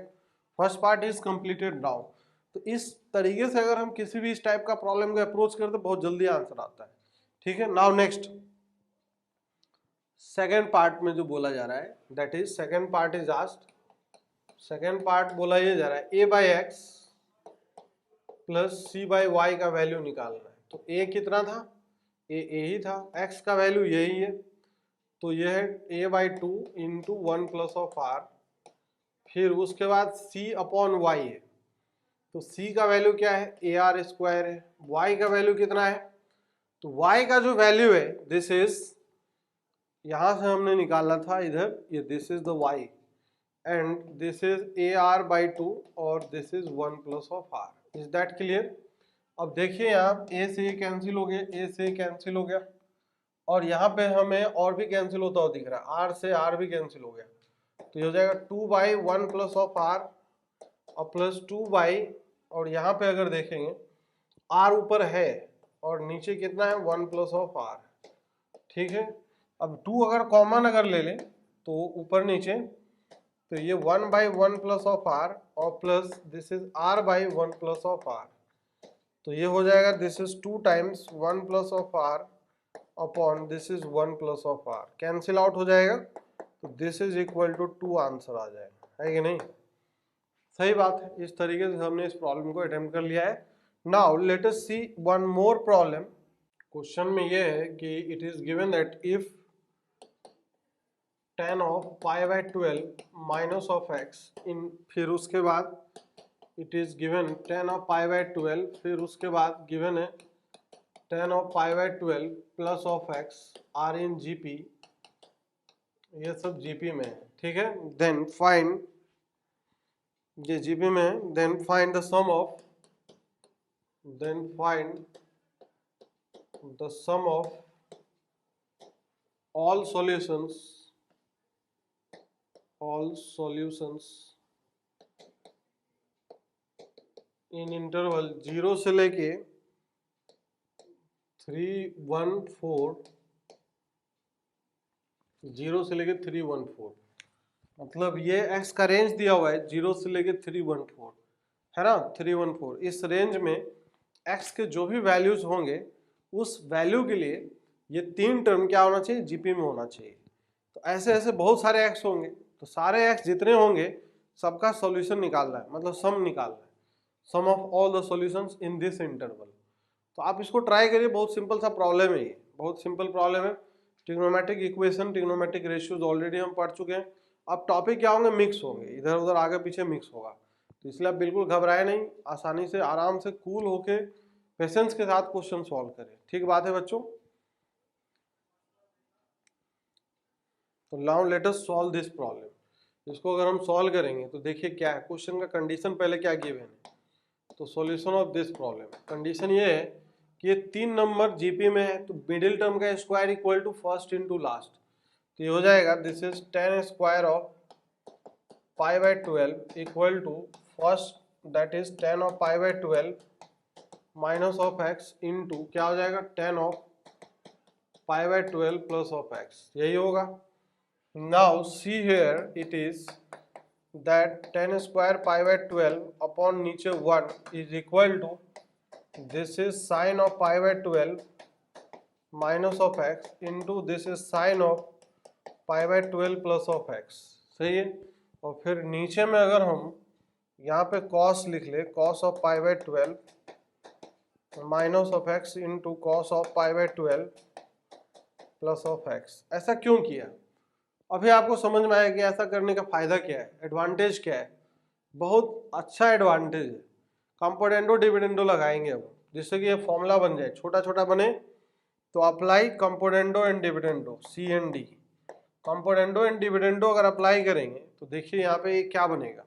First part is completed now. तो इस तरीके से अगर हम किसी भी इस टाइप का प्रॉब्लम को अप्रोच करते बहुत जल्दी आंसर आता है। ठीक है, नाउ नेक्स्ट सेकेंड पार्ट में जो बोला जा रहा है, that is second part is asked, second part बोला ये जा रहा है a by x plus c by y का वैल्यू निकालना है। तो ए कितना था, ए ही था, एक्स का वैल्यू यही है, तो ये है a by 2 into 1 plus of r, फिर उसके बाद सी अपॉन वाई है, तो c का वैल्यू क्या है, AR स्क्वायर है। y का वैल्यू कितना है, तो y का जो वैल्यू है दिस इज, यहां से हमने निकाला था इधर, ये this is the y and this is AR/2 और this is 1 plus of r। Is that clear? अब देखिए यहाँ a से a कैंसिल हो गया, a से a कैंसिल हो गया, और यहाँ पे हमें और भी कैंसिल होता हुआ दिख रहा है, r से r भी कैंसिल हो गया, तो ये हो जाएगा 2/1 प्लस ऑफ r और प्लस 2/, और यहाँ पे अगर देखेंगे r ऊपर है और नीचे कितना है 1 प्लस ऑफ r, ठीक है। अब 2 अगर कॉमन अगर ले लें तो ऊपर नीचे, तो ये 1/1 प्लस ऑफ r और plus this is r/1 plus of r, तो ये हो जाएगा this is 2 times 1 plus of r upon this is 1 plus of r, cancel out हो जाएगा, तो this is equal to 2 answer आ जाएगा, है कि नहीं? सही बात है। इस तरीके से हमने इस प्रॉब्लम को अटेम्प्ट कर लिया है। Now let us see one more problem. Question में ये है कि it is given that if tan of π/12 minus of x in, फिर उसके बाद it is given tan of π/12, फिर उसके बाद गिवन है tan of π/12 plus of x are in GP, ये सब जीपी में है, ठीक है। देन फाइंड, ये जीपी में है, then find the sum of, then find the sum of all solutions in interval 0 से लेके 314, 0 से लेके 314, मतलब ये x का रेंज दिया हुआ है 0 से लेके 314, है ना, 314। इस रेंज में x के जो भी वैल्यूज होंगे उस वैल्यू के लिए ये तीन टर्म क्या होना चाहिए, जीपी में होना चाहिए। तो ऐसे ऐसे बहुत सारे x होंगे, तो सारे x जितने होंगे सबका सॉल्यूशन निकालना है, मतलब सम निकालना है, sum of all the solutions in this interval. तो आप इसको ट्राई करिए, बहुत सिंपल सा प्रॉब्लम है ये, बहुत सिंपल प्रॉब्लम है। Trigonometric equation, trigonometric ratios already हम पढ़ चुके हैं। अब टॉपिक क्या होंगे, मिक्स होंगे, इधर उधर आगे पीछे मिक्स होगा, तो इसलिए आप बिल्कुल घबराए नहीं, आसानी से आराम से कूल होके पेशेंस के साथ क्वेश्चन सॉल्व करें, ठीक बात है बच्चों। तो now let us solve this problem. इसको अगर हम सॉल्व करेंगे तो देखिए क्या है, क्वेश्चन का कंडीशन पहले क्या गिवन है। तो solution of this problem, condition ये है कि ये 3 नंबर जीपी में है, तो मिडिल टर्म का square equal to first into last, तो ये हो जाएगा this is tan square of π/12 equal to first that is tan of π/12 minus of x into क्या हो जाएगा tan of π/12 plus of x, यही होगा। Now see here it is that tan square π/12 upon नीचे 1 is equal to this is sin of π/12 minus of x into this is sin of π/12 plus of x, सही है। और फिर नीचे में अगर हम यहाँ पे cos लिख ले, cos of π/12 minus of x into cos of π/12 plus of x, ऐसा क्यों किया? अभी आपको समझ में आया कि ऐसा करने का फायदा क्या है, एडवांटेज क्या है। बहुत अच्छा एडवांटेज है। कंपोनेंडो डिविडेंडो लगाएंगे अब, जिससे कि ये फॉर्मूला बन जाए, छोटा छोटा बने। तो apply componendo and dividendo, C and D. Componendo and dividendo अगर अप्लाई करेंगे तो देखिए यहाँ पे क्या बनेगा।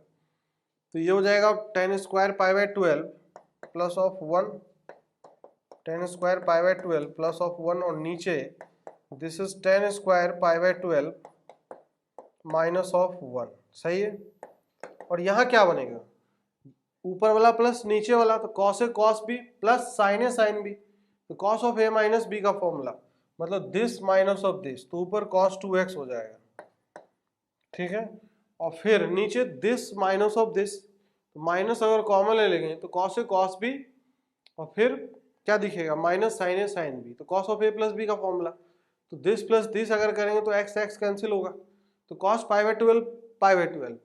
तो ये हो जाएगा tan square π/12 plus of 1, tan square π/12 plus of 1, और नीचे this is tan square π/12 minus of 1, सही है। और यहाँ क्या बनेगा, ऊपर वाला प्लस नीचे वाला, तो cos ए cos b प्लस sin ए sin b, तो cos of a minus b का फॉर्मूला, मतलब दिस माइनस ऑफ दिस, तो ऊपर cos 2x हो जाएगा, ठीक है। और फिर नीचे दिस माइनस ऑफ दिस, तो माइनस अगर कॉमन ले लेंगे तो cos ए cos b, और फिर क्या दिखेगा माइनस sin ए sin b, तो cos of a plus b का फॉर्मूला, तो दिस प्लस दिस अगर करेंगे तो x x कैंसिल होगा, तो cos π/12 π/12,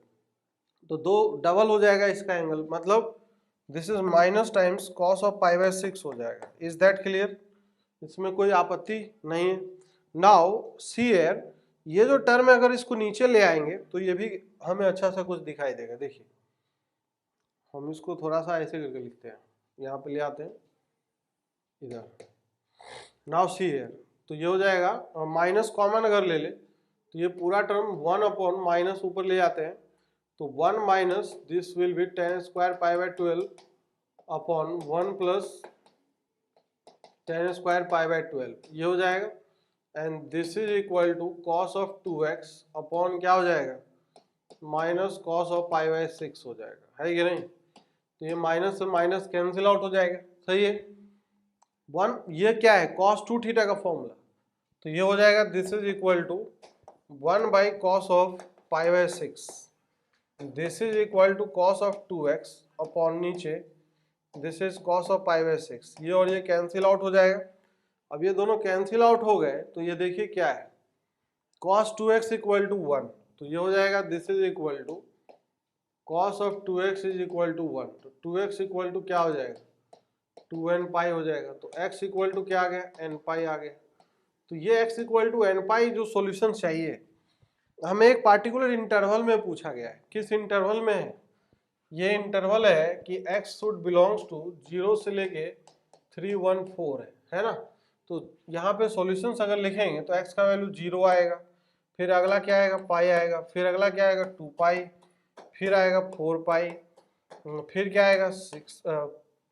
तो दो डबल हो जाएगा इसका एंगल, मतलब this is minus times cos of π/6 हो जाएगा। Is that clear? इसमें कोई आपत्ति नहीं है। नाउ सी हियर, ये जो टर्म है अगर इसको नीचे ले आएंगे तो ये भी हमें अच्छा सा कुछ दिखाई देगा। देखिए हम इसको थोड़ा सा ऐसे करके लिखते हैं, यहाँ पे ले आते हैं इधर। नाउ सी हियर, तो ये हो जाएगा माइनस कॉमन अगर ले ले तो ये पूरा टर्म 1 अपॉन माइनस ऊपर ले जाते हैं, तो 1 minus this will be 10 square pi by 12 upon 1 plus 10 square pi by 12 ये हो जाएगा। And this is equal to cos of 2x upon क्या हो जाएगा minus cos of pi by 6 हो जाएगा, है कि नहीं। तो ये माइनस से माइनस कैंसिल आउट हो जाएगा, सही है। वन ये क्या है कॉस 2 थीटा का फॉर्मूला, तो ये हो जाएगा this is equal to 1 by cos of pi by 6, this is equal to cos of 2x upon नीचे this is cos of pi by 6, ये और ये कैंसिल आउट हो जाएगा। अब ये दोनों कैंसिल आउट हो गए तो ये देखिए क्या है cos 2x इक्वल टू 1, तो ये हो जाएगा this is equal to cos of 2x is equal to 1, तो 2x इक्वल टू क्या हो जाएगा 2n पाई हो जाएगा, तो x इक्वल टू क्या आ गया n पाई आ गया। तो ये x इक्वल टू n पाई जो सॉल्यूशन चाहिए हमें एक पार्टिकुलर इंटरवल में पूछा गया है, किस इंटरवल में है, ये इंटरवल है कि x शुड बिलोंग्स टू 0 से लेके 314 है ना। तो यहाँ पे सॉल्यूशंस अगर लिखेंगे तो x का वैल्यू 0 आएगा, फिर अगला क्या आएगा पाई आएगा, फिर अगला क्या आएगा 2 पाई, फिर आएगा 4 पाई, फिर क्या आएगा 6,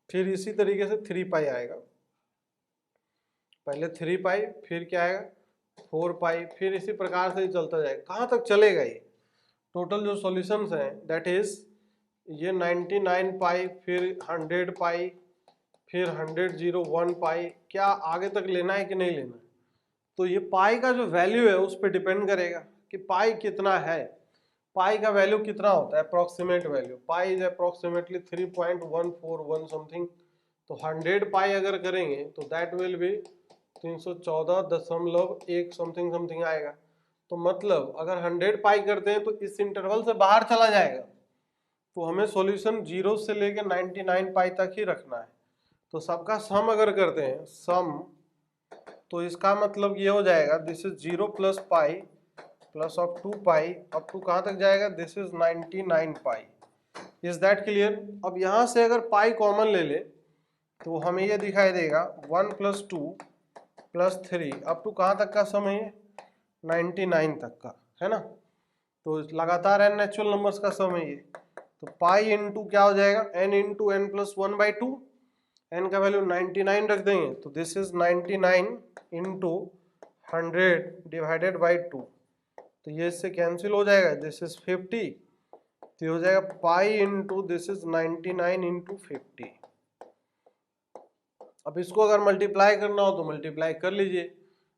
फिर इसी तरीके से 3 पाई आएगा, पहले 3 पाई फिर क्या आएगा 4 पाई, फिर इसी प्रकार से ही चलता जाएगा। कहाँ तक चलेगा ये टोटल जो सॉल्यूशंस हैं दैट इज ये 99 पाई, फिर 100 पाई, फिर 100 0 1 पाई, क्या आगे तक लेना है कि नहीं लेना है। तो ये पाई का जो वैल्यू है उस पर डिपेंड करेगा कि पाई कितना है, पाई का वैल्यू कितना होता है approximate value, pi is approximately 3.141 something, तो 100 पाई अगर करेंगे तो that will be 314.1 something something आएगा। तो मतलब अगर 100 पाई करते हैं तो इस इंटरवल से बाहर चला जाएगा, तो हमें सॉल्यूशन 0 से लेकर 99 पाई तक ही रखना है। तो सबका सम अगर करते हैं सम, तो इसका मतलब ये हो जाएगा this is 0 plus pi plus of 2 pi up to कहाँ तक जाएगा this is 99 pi. Is that clear. अब यहाँ से अगर पाई कॉमन ले ले तो हमें ये दिखाई देगा 1 प्लस 2 प्लस 3 अप टू कहाँ तक का सम है 99 तक का, है ना। तो लगातार n नेचुरल नंबर्स का सम है ये, तो पाई इंटू क्या हो जाएगा n into N plus 1/2, n का वैल्यू 99 रख देंगे तो this is 99 into 100 divided by 2, तो ये इससे कैंसिल हो जाएगा दिस इज 50, तो ये हो जाएगा pi into this is 99 into 50। अब इसको अगर मल्टीप्लाई करना हो तो मल्टीप्लाई कर लीजिए,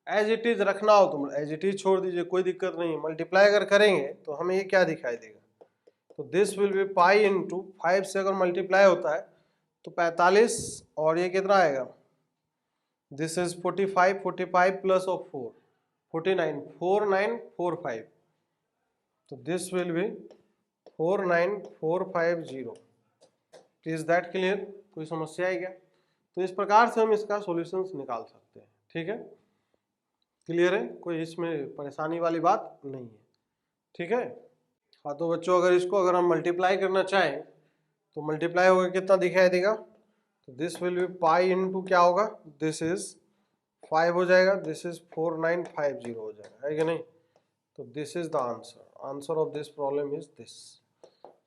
एज इट इज रखना हो तो एज इट इज छोड़ दीजिए, कोई दिक्कत नहीं है। मल्टीप्लाई अगर करेंगे तो हमें ये क्या दिखाई देगा, तो this will B pi into 5 से अगर मल्टीप्लाई होता है तो 45, और ये कितना आएगा दिस इज 45, 45 प्लस ऑफ 4 49, 4945, तो this will B 49450। Is that clear, कोई समस्या है क्या। तो इस प्रकार से हम इसका सॉल्यूशंस निकाल सकते हैं, ठीक है क्लियर है, कोई इसमें परेशानी वाली बात नहीं है, ठीक है। हाँ तो बच्चों अगर हम मल्टीप्लाई करना चाहें तो मल्टीप्लाई होगा कितना दिखाई देगा, तो this will B pi into क्या होगा दिस इज 5 हो जाएगा, दिस इज 4950 हो जाएगा, है कि नहीं। तो this is the answer of this problem is this.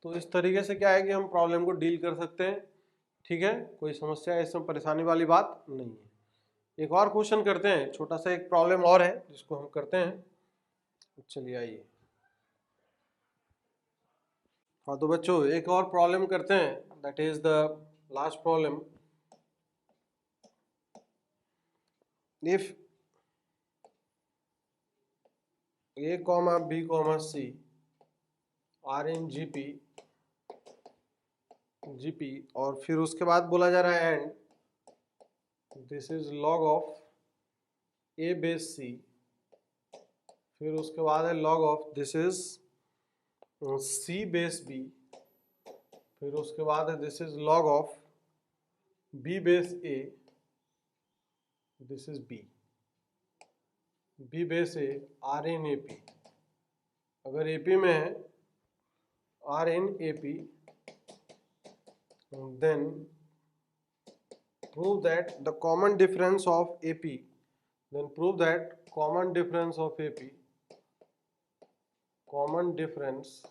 तो इस तरीके से क्या है कि हम प्रॉब्लम को डील कर सकते हैं, ठीक है, कोई समस्या इसमें परेशानी वाली बात नहीं है। एक और क्वेश्चन करते हैं, छोटा सा एक प्रॉब्लम और है जिसको हम करते हैं, चलिए आइए। हाँ तो बच्चों एक और प्रॉब्लम करते हैं, that is the last problem. If a comma b comma c are in GP और फिर उसके बाद बोला जा रहा है and this is log of a base c, फिर उसके बाद है log of this is c base b, फिर उसके बाद है this is log of b base a, this is b base a are in A P. अगर AP में है are in AP then prove that the common difference of AP, then prove that common difference of AP, common difference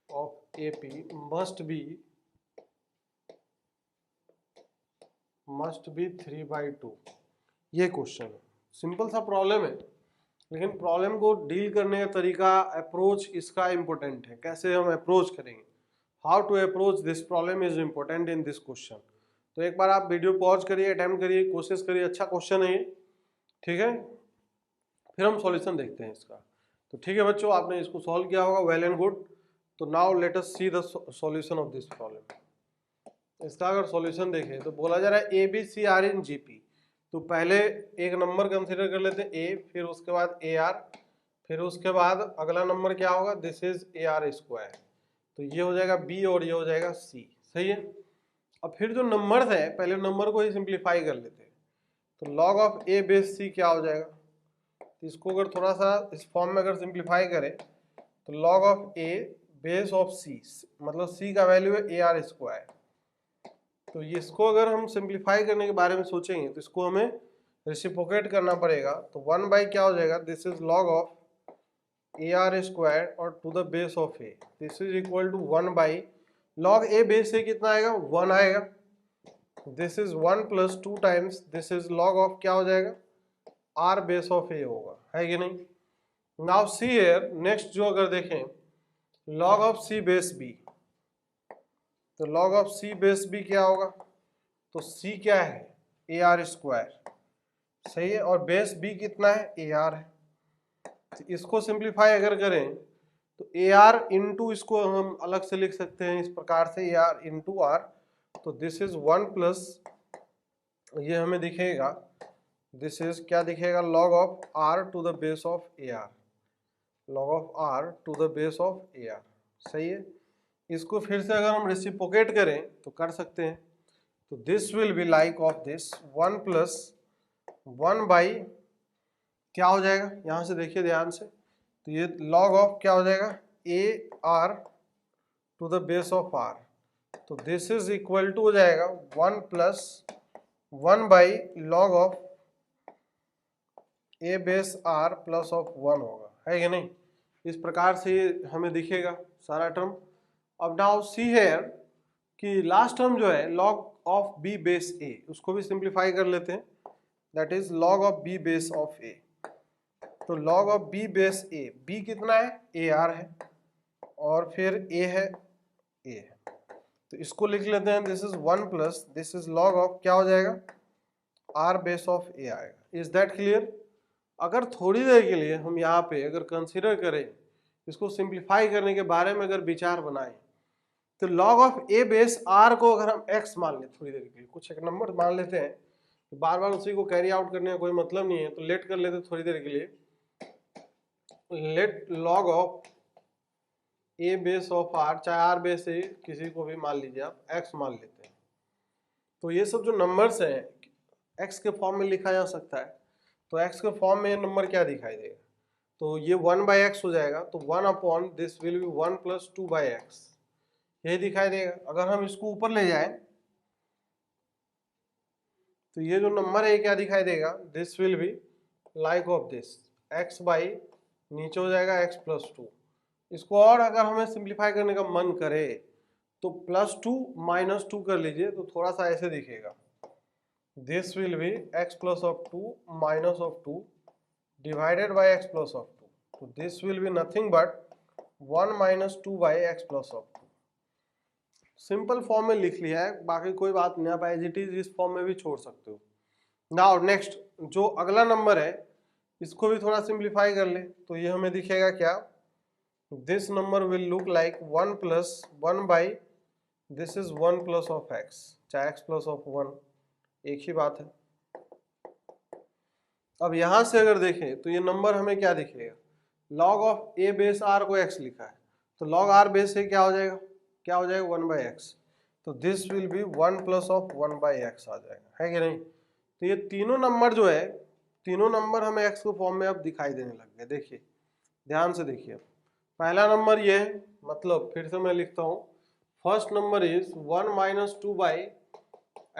of AP must be 3/2। ये question है, simple सा problem है, लेकिन problem को deal करने का तरीका, अप्रोच इसका इम्पोर्टेंट है। कैसे हम अप्रोच करेंगे, how to approach this problem is important in this question. तो एक बार आप वीडियो पॉज करिए, अटेम्प्ट करिए, कोशिश करिए। अच्छा क्वेश्चन है ये, ठीक है। फिर हम सॉल्यूशन देखते हैं इसका। तो ठीक है बच्चों, आपने इसको सॉल्व किया होगा, वेल एंड गुड। तो now let us see the solution of this problem. इसका अगर सॉल्यूशन देखें तो बोला जा रहा है A B C are in GP. तो पहले एक नंबर कंसीडर कर लेते हैं ए, फिर उसके बाद ए आर, फिर उसके बाद अगला नंबर क्या होगा, this is A r square. तो ये हो जाएगा बी और ये हो जाएगा सी, सही है। अब फिर जो नंबर्स है, पहले नंबर को ही सिंप्लीफाई कर लेते हैं। तो log of A base C क्या हो जाएगा, तो इसको अगर थोड़ा सा इस फॉर्म में अगर सिंप्लीफाई करें तो log of A base of C, मतलब सी का वैल्यू है ए आर स्क्वायर। तो इसको अगर हम सिंप्लीफाई करने के बारे में सोचेंगे तो इसको हमें रेसिप्रोकेट करना पड़ेगा। तो 1 क्या हो जाएगा, this is log of A r square और to the base of a, this is equal to 1 log a base से कितना आएगा, 1 आएगा। This is 1 plus 2 times this is log of क्या हो जाएगा, आर बेस ऑफ ए होगा, है कि नहीं। नाउ सी हियर, नेक्स्ट जो अगर देखें log of c base b, तो log of c base b क्या होगा, तो सी क्या है, ए आर स्क्वायर, सही है, और बेस बी कितना है, ए आर है। तो इसको सिंप्लीफाई अगर करें तो ए आर इंटू, इसको हम अलग से लिख सकते हैं इस प्रकार से, ए आर इंटू आर। तो दिस इज 1 प्लस, ये हमें दिखेगा, दिस इज क्या दिखेगा, log of R to the base of A R, log of R to the base of A R, सही है। इसको फिर से अगर हम रेसिप्रोकेट करें तो कर सकते हैं। तो this will be like of this 1 plus 1 क्या हो जाएगा, यहां से देखिए ध्यान से, तो ये लॉग ऑफ क्या हो जाएगा, A R to the base of R. तो दिस इज इक्वल टू हो जाएगा 1 plus 1 log of A base R plus of 1 होगा, है कि नहीं। इस प्रकार से हमें दिखेगा सारा टर्म। अब नाउ सी हेयर कि लास्ट टर्म जो है log of b base a, उसको भी सिंप्लीफाई कर लेते हैं, that is log of b base of a. तो log of b base a, b कितना है, ए आर है, और फिर ए है, ए है। तो इसको लिख लेते हैं, this is 1 plus this is log of क्या हो जाएगा, आर बेस ऑफ ए आएगा। Is that clear. अगर थोड़ी देर के लिए हम यहाँ पे अगर कंसीडर करें, इसको सिंप्लीफाई करने के बारे में अगर विचार बनाएं, तो log of A base R को अगर हम एक्स मान लें थोड़ी देर के लिए, कुछ एक नंबर मान लेते हैं, तो बार बार उसी को कैरी आउट करने का कोई मतलब नहीं है, तो लेट कर लेते थोड़ी देर के लिए, let log of A base of R, चाहे आर बेस ए किसी को भी मान लीजिए आप, एक्स मान लेते हैं। तो ये सब जो नंबर्स हैं एक्स के फॉर्म में लिखा जा सकता है। तो एक्स के फॉर्म में ये नंबर क्या दिखाई देगा, तो ये 1/x हो जाएगा। तो 1 upon this will B 1 plus 2/x, यही दिखाई देगा। अगर हम इसको ऊपर ले जाएं तो ये जो नंबर है क्या दिखाई देगा, this will be like of this x by, नीचे हो जाएगा x प्लस 2। इसको और अगर हमें सिंप्लीफाई करने का मन करे तो +2 -2 कर लीजिए, तो थोड़ा सा ऐसे दिखेगा, this will B x plus of 2 minus of 2 divided by x plus of 2। तो this will be nothing but 1 - 2 by x plus of 2। Simple form में लिख लिया है, बाकी कोई बात नहीं, आप एज इट इज इस फॉर्म में भी छोड़ सकते हो। नाउ नेक्स्ट जो अगला नंबर है, इसको भी थोड़ा सिंप्लीफाई कर ले, तो ये हमें दिखेगा क्या, this number will look like 1 plus 1 by this is 1 plus of x, चाहे x प्लस ऑफ 1 एक ही बात है। अब यहां से अगर देखें तो ये नंबर हमें क्या दिखेगा, log of A base R को x लिखा है, तो लॉग आर बेस से क्या हो जाएगा, क्या हो जाएगा 1/x। तो this will B 1 plus of 1/x आ जाएगा, है कि नहीं। तो ये तीनों नंबर जो है, तीनों नंबर हमें x के फॉर्म में अब दिखाई देने लग गए। देखिए ध्यान से देखिए, अब पहला नंबर ये है, मतलब फिर से मैं लिखता हूँ, first number is 1 minus 2 by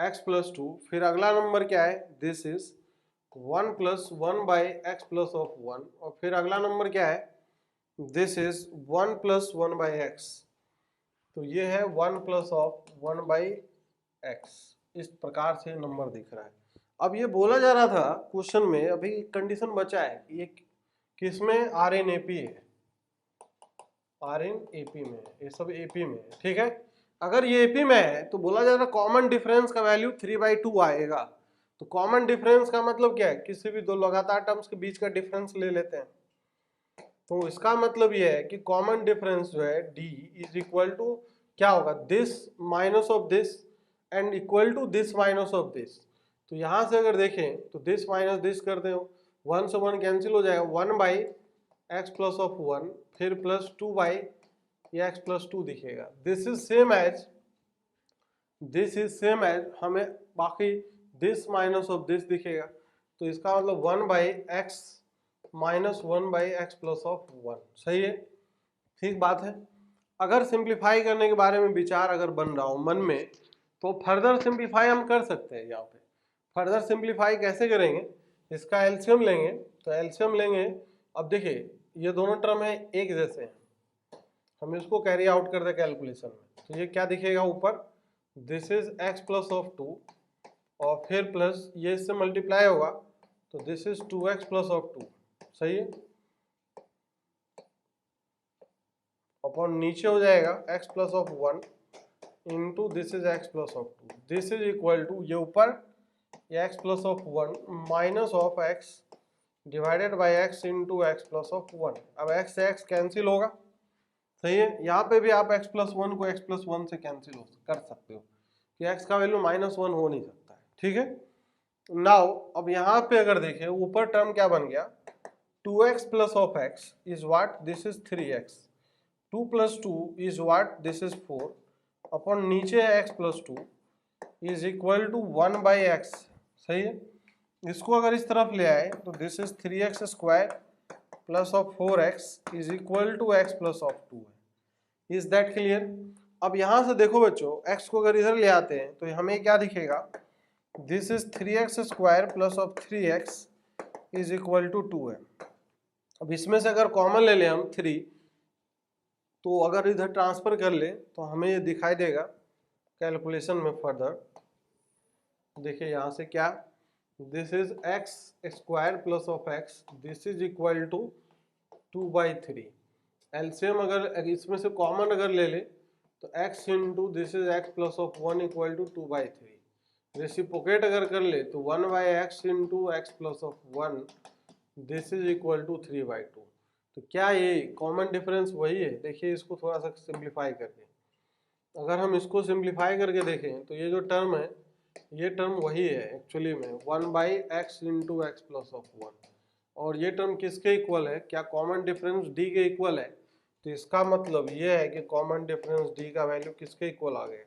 x plus 2, फिर अगला नंबर क्या है, this is 1 plus 1 by x plus of 1, और फिर अगला नंबर क्या है, this is 1 plus 1 by x. तो ये है 1 प्लस ऑफ 1 बाई एक्स, इस प्रकार से नंबर दिख रहा है। अब ये बोला जा रहा था क्वेश्चन में, अभी कंडीशन बचा है कि ये किसमें, आर एन एपी है, आर एन एपी में, ये सब एपी में है, ठीक है। अगर ये एपी में है तो बोला जा रहा है कॉमन डिफरेंस का वैल्यू 3/2 आएगा। तो कॉमन डिफरेंस का मतलब क्या है, किसी भी दो लगातार टर्म्स के बीच का डिफरेंस ले लेते हैं। तो इसका मतलब ये है कि कॉमन डिफरेंस जो है d इज इक्वल टू क्या होगा, this minus of this and equal to this minus of this. तो यहाँ से अगर देखें तो दिस माइनस दिस कर दें, 1 से 1 कैंसिल हो जाएगा, 1 बाई एक्स प्लस ऑफ 1, फिर प्लस 2 बाई एक्स प्लस 2 दिखेगा। दिस इज सेम एज हमें बाकी दिस माइनस ऑफ दिस दिखेगा। तो इसका मतलब 1 by x minus 1 by x plus of 1, सही है, ठीक बात है। अगर सिंप्लीफाई करने के बारे में विचार अगर बन रहा हो मन में, तो फर्दर सिंप्लीफाई हम कर सकते हैं। यहाँ पे फर्दर सिंप्लीफाई कैसे करेंगे, इसका एलसीएम लेंगे। तो एलसीएम लेंगे, अब देखिए ये दोनों टर्म है एक जैसे हैं, हम इसको कैरी आउट करते कैलकुलेशन में। तो ये क्या दिखेगा ऊपर, this is x plus of 2, और फिर प्लस ये इससे मल्टीप्लाई होगा, तो this is 2x plus of 2, सही है। अपॉन नीचे हो जाएगा x plus of 1 into this is x plus of 2, this is equal to ये ऊपर ये x plus of 1 minus of x divided by x into X plus of 1। अब x से x कैंसिल होगा, सही है। यहाँ पे भी आप x प्लस 1 को x प्लस 1 से कैंसिल कर सकते हो कि x का वैल्यू -1 हो नहीं सकता है, ठीक है। नाउ अब यहाँ पे अगर देखें ऊपर टर्म क्या बन गया, 2x plus of x is what, this is 3x, 2 plus 2 is what, this is 4, upon नीचे x plus 2 is equal to 1 by x, सही है। इसको अगर इस तरफ ले आए तो this is 3x square plus of 4x is equal to x plus of 2 है। Is that clear? अब यहाँ से देखो बच्चों, x को अगर इधर ले आते हैं तो हमें क्या दिखेगा, this is 3x square plus of 3x is equal to 2 है। अब इसमें से अगर कॉमन ले लें हम 3, तो अगर इधर ट्रांसफर कर ले तो हमें ये दिखाई देगा कैलकुलेशन में फर्दर। देखिए यहाँ से क्या, this is X square plus of X, this is equal to 2/3। LCM अगर इसमें से कॉमन अगर ले ले तो x into this is x plus of 1 equal to 2/3। Reciprocate अगर कर ले तो 1/x into X plus of 1 this is equal to 3/2। तो क्या ये कॉमन डिफरेंस वही है। देखिए इसको थोड़ा सा सिंप्लीफाई करके, अगर हम इसको सिंप्लीफाई करके देखें तो ये जो टर्म है ये टर्म वही है एक्चुअली में, 1/x into X plus of 1, और ये टर्म किसके इक्वल है, क्या कॉमन डिफरेंस d के इक्वल है। तो इसका मतलब ये है कि कॉमन डिफरेंस d का वैल्यू किसके इक्वल आ गया,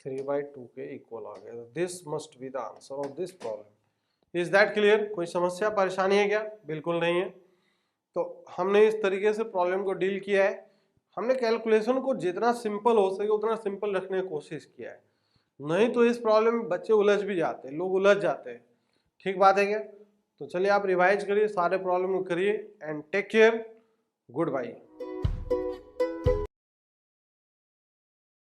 3/2 के इक्वल आ गया। This must be the answer of this problem. Is that clear? कोई समस्या परेशानी है क्या? बिल्कुल नहीं है। तो हमने इस तरीके से प्रॉब्लम को डील किया है। हमने कैलकुलेशन को जितना सिंपल हो सके उतना सिंपल रखने की कोशिश किया है, नहीं तो इस प्रॉब्लम में बच्चे उलझ भी जाते हैं, लोग उलझ जाते हैं। ठीक बात है क्या? तो चलिए आप रिवाइज करिए, सारे प्रॉब्लम को करिए and take care, good bye.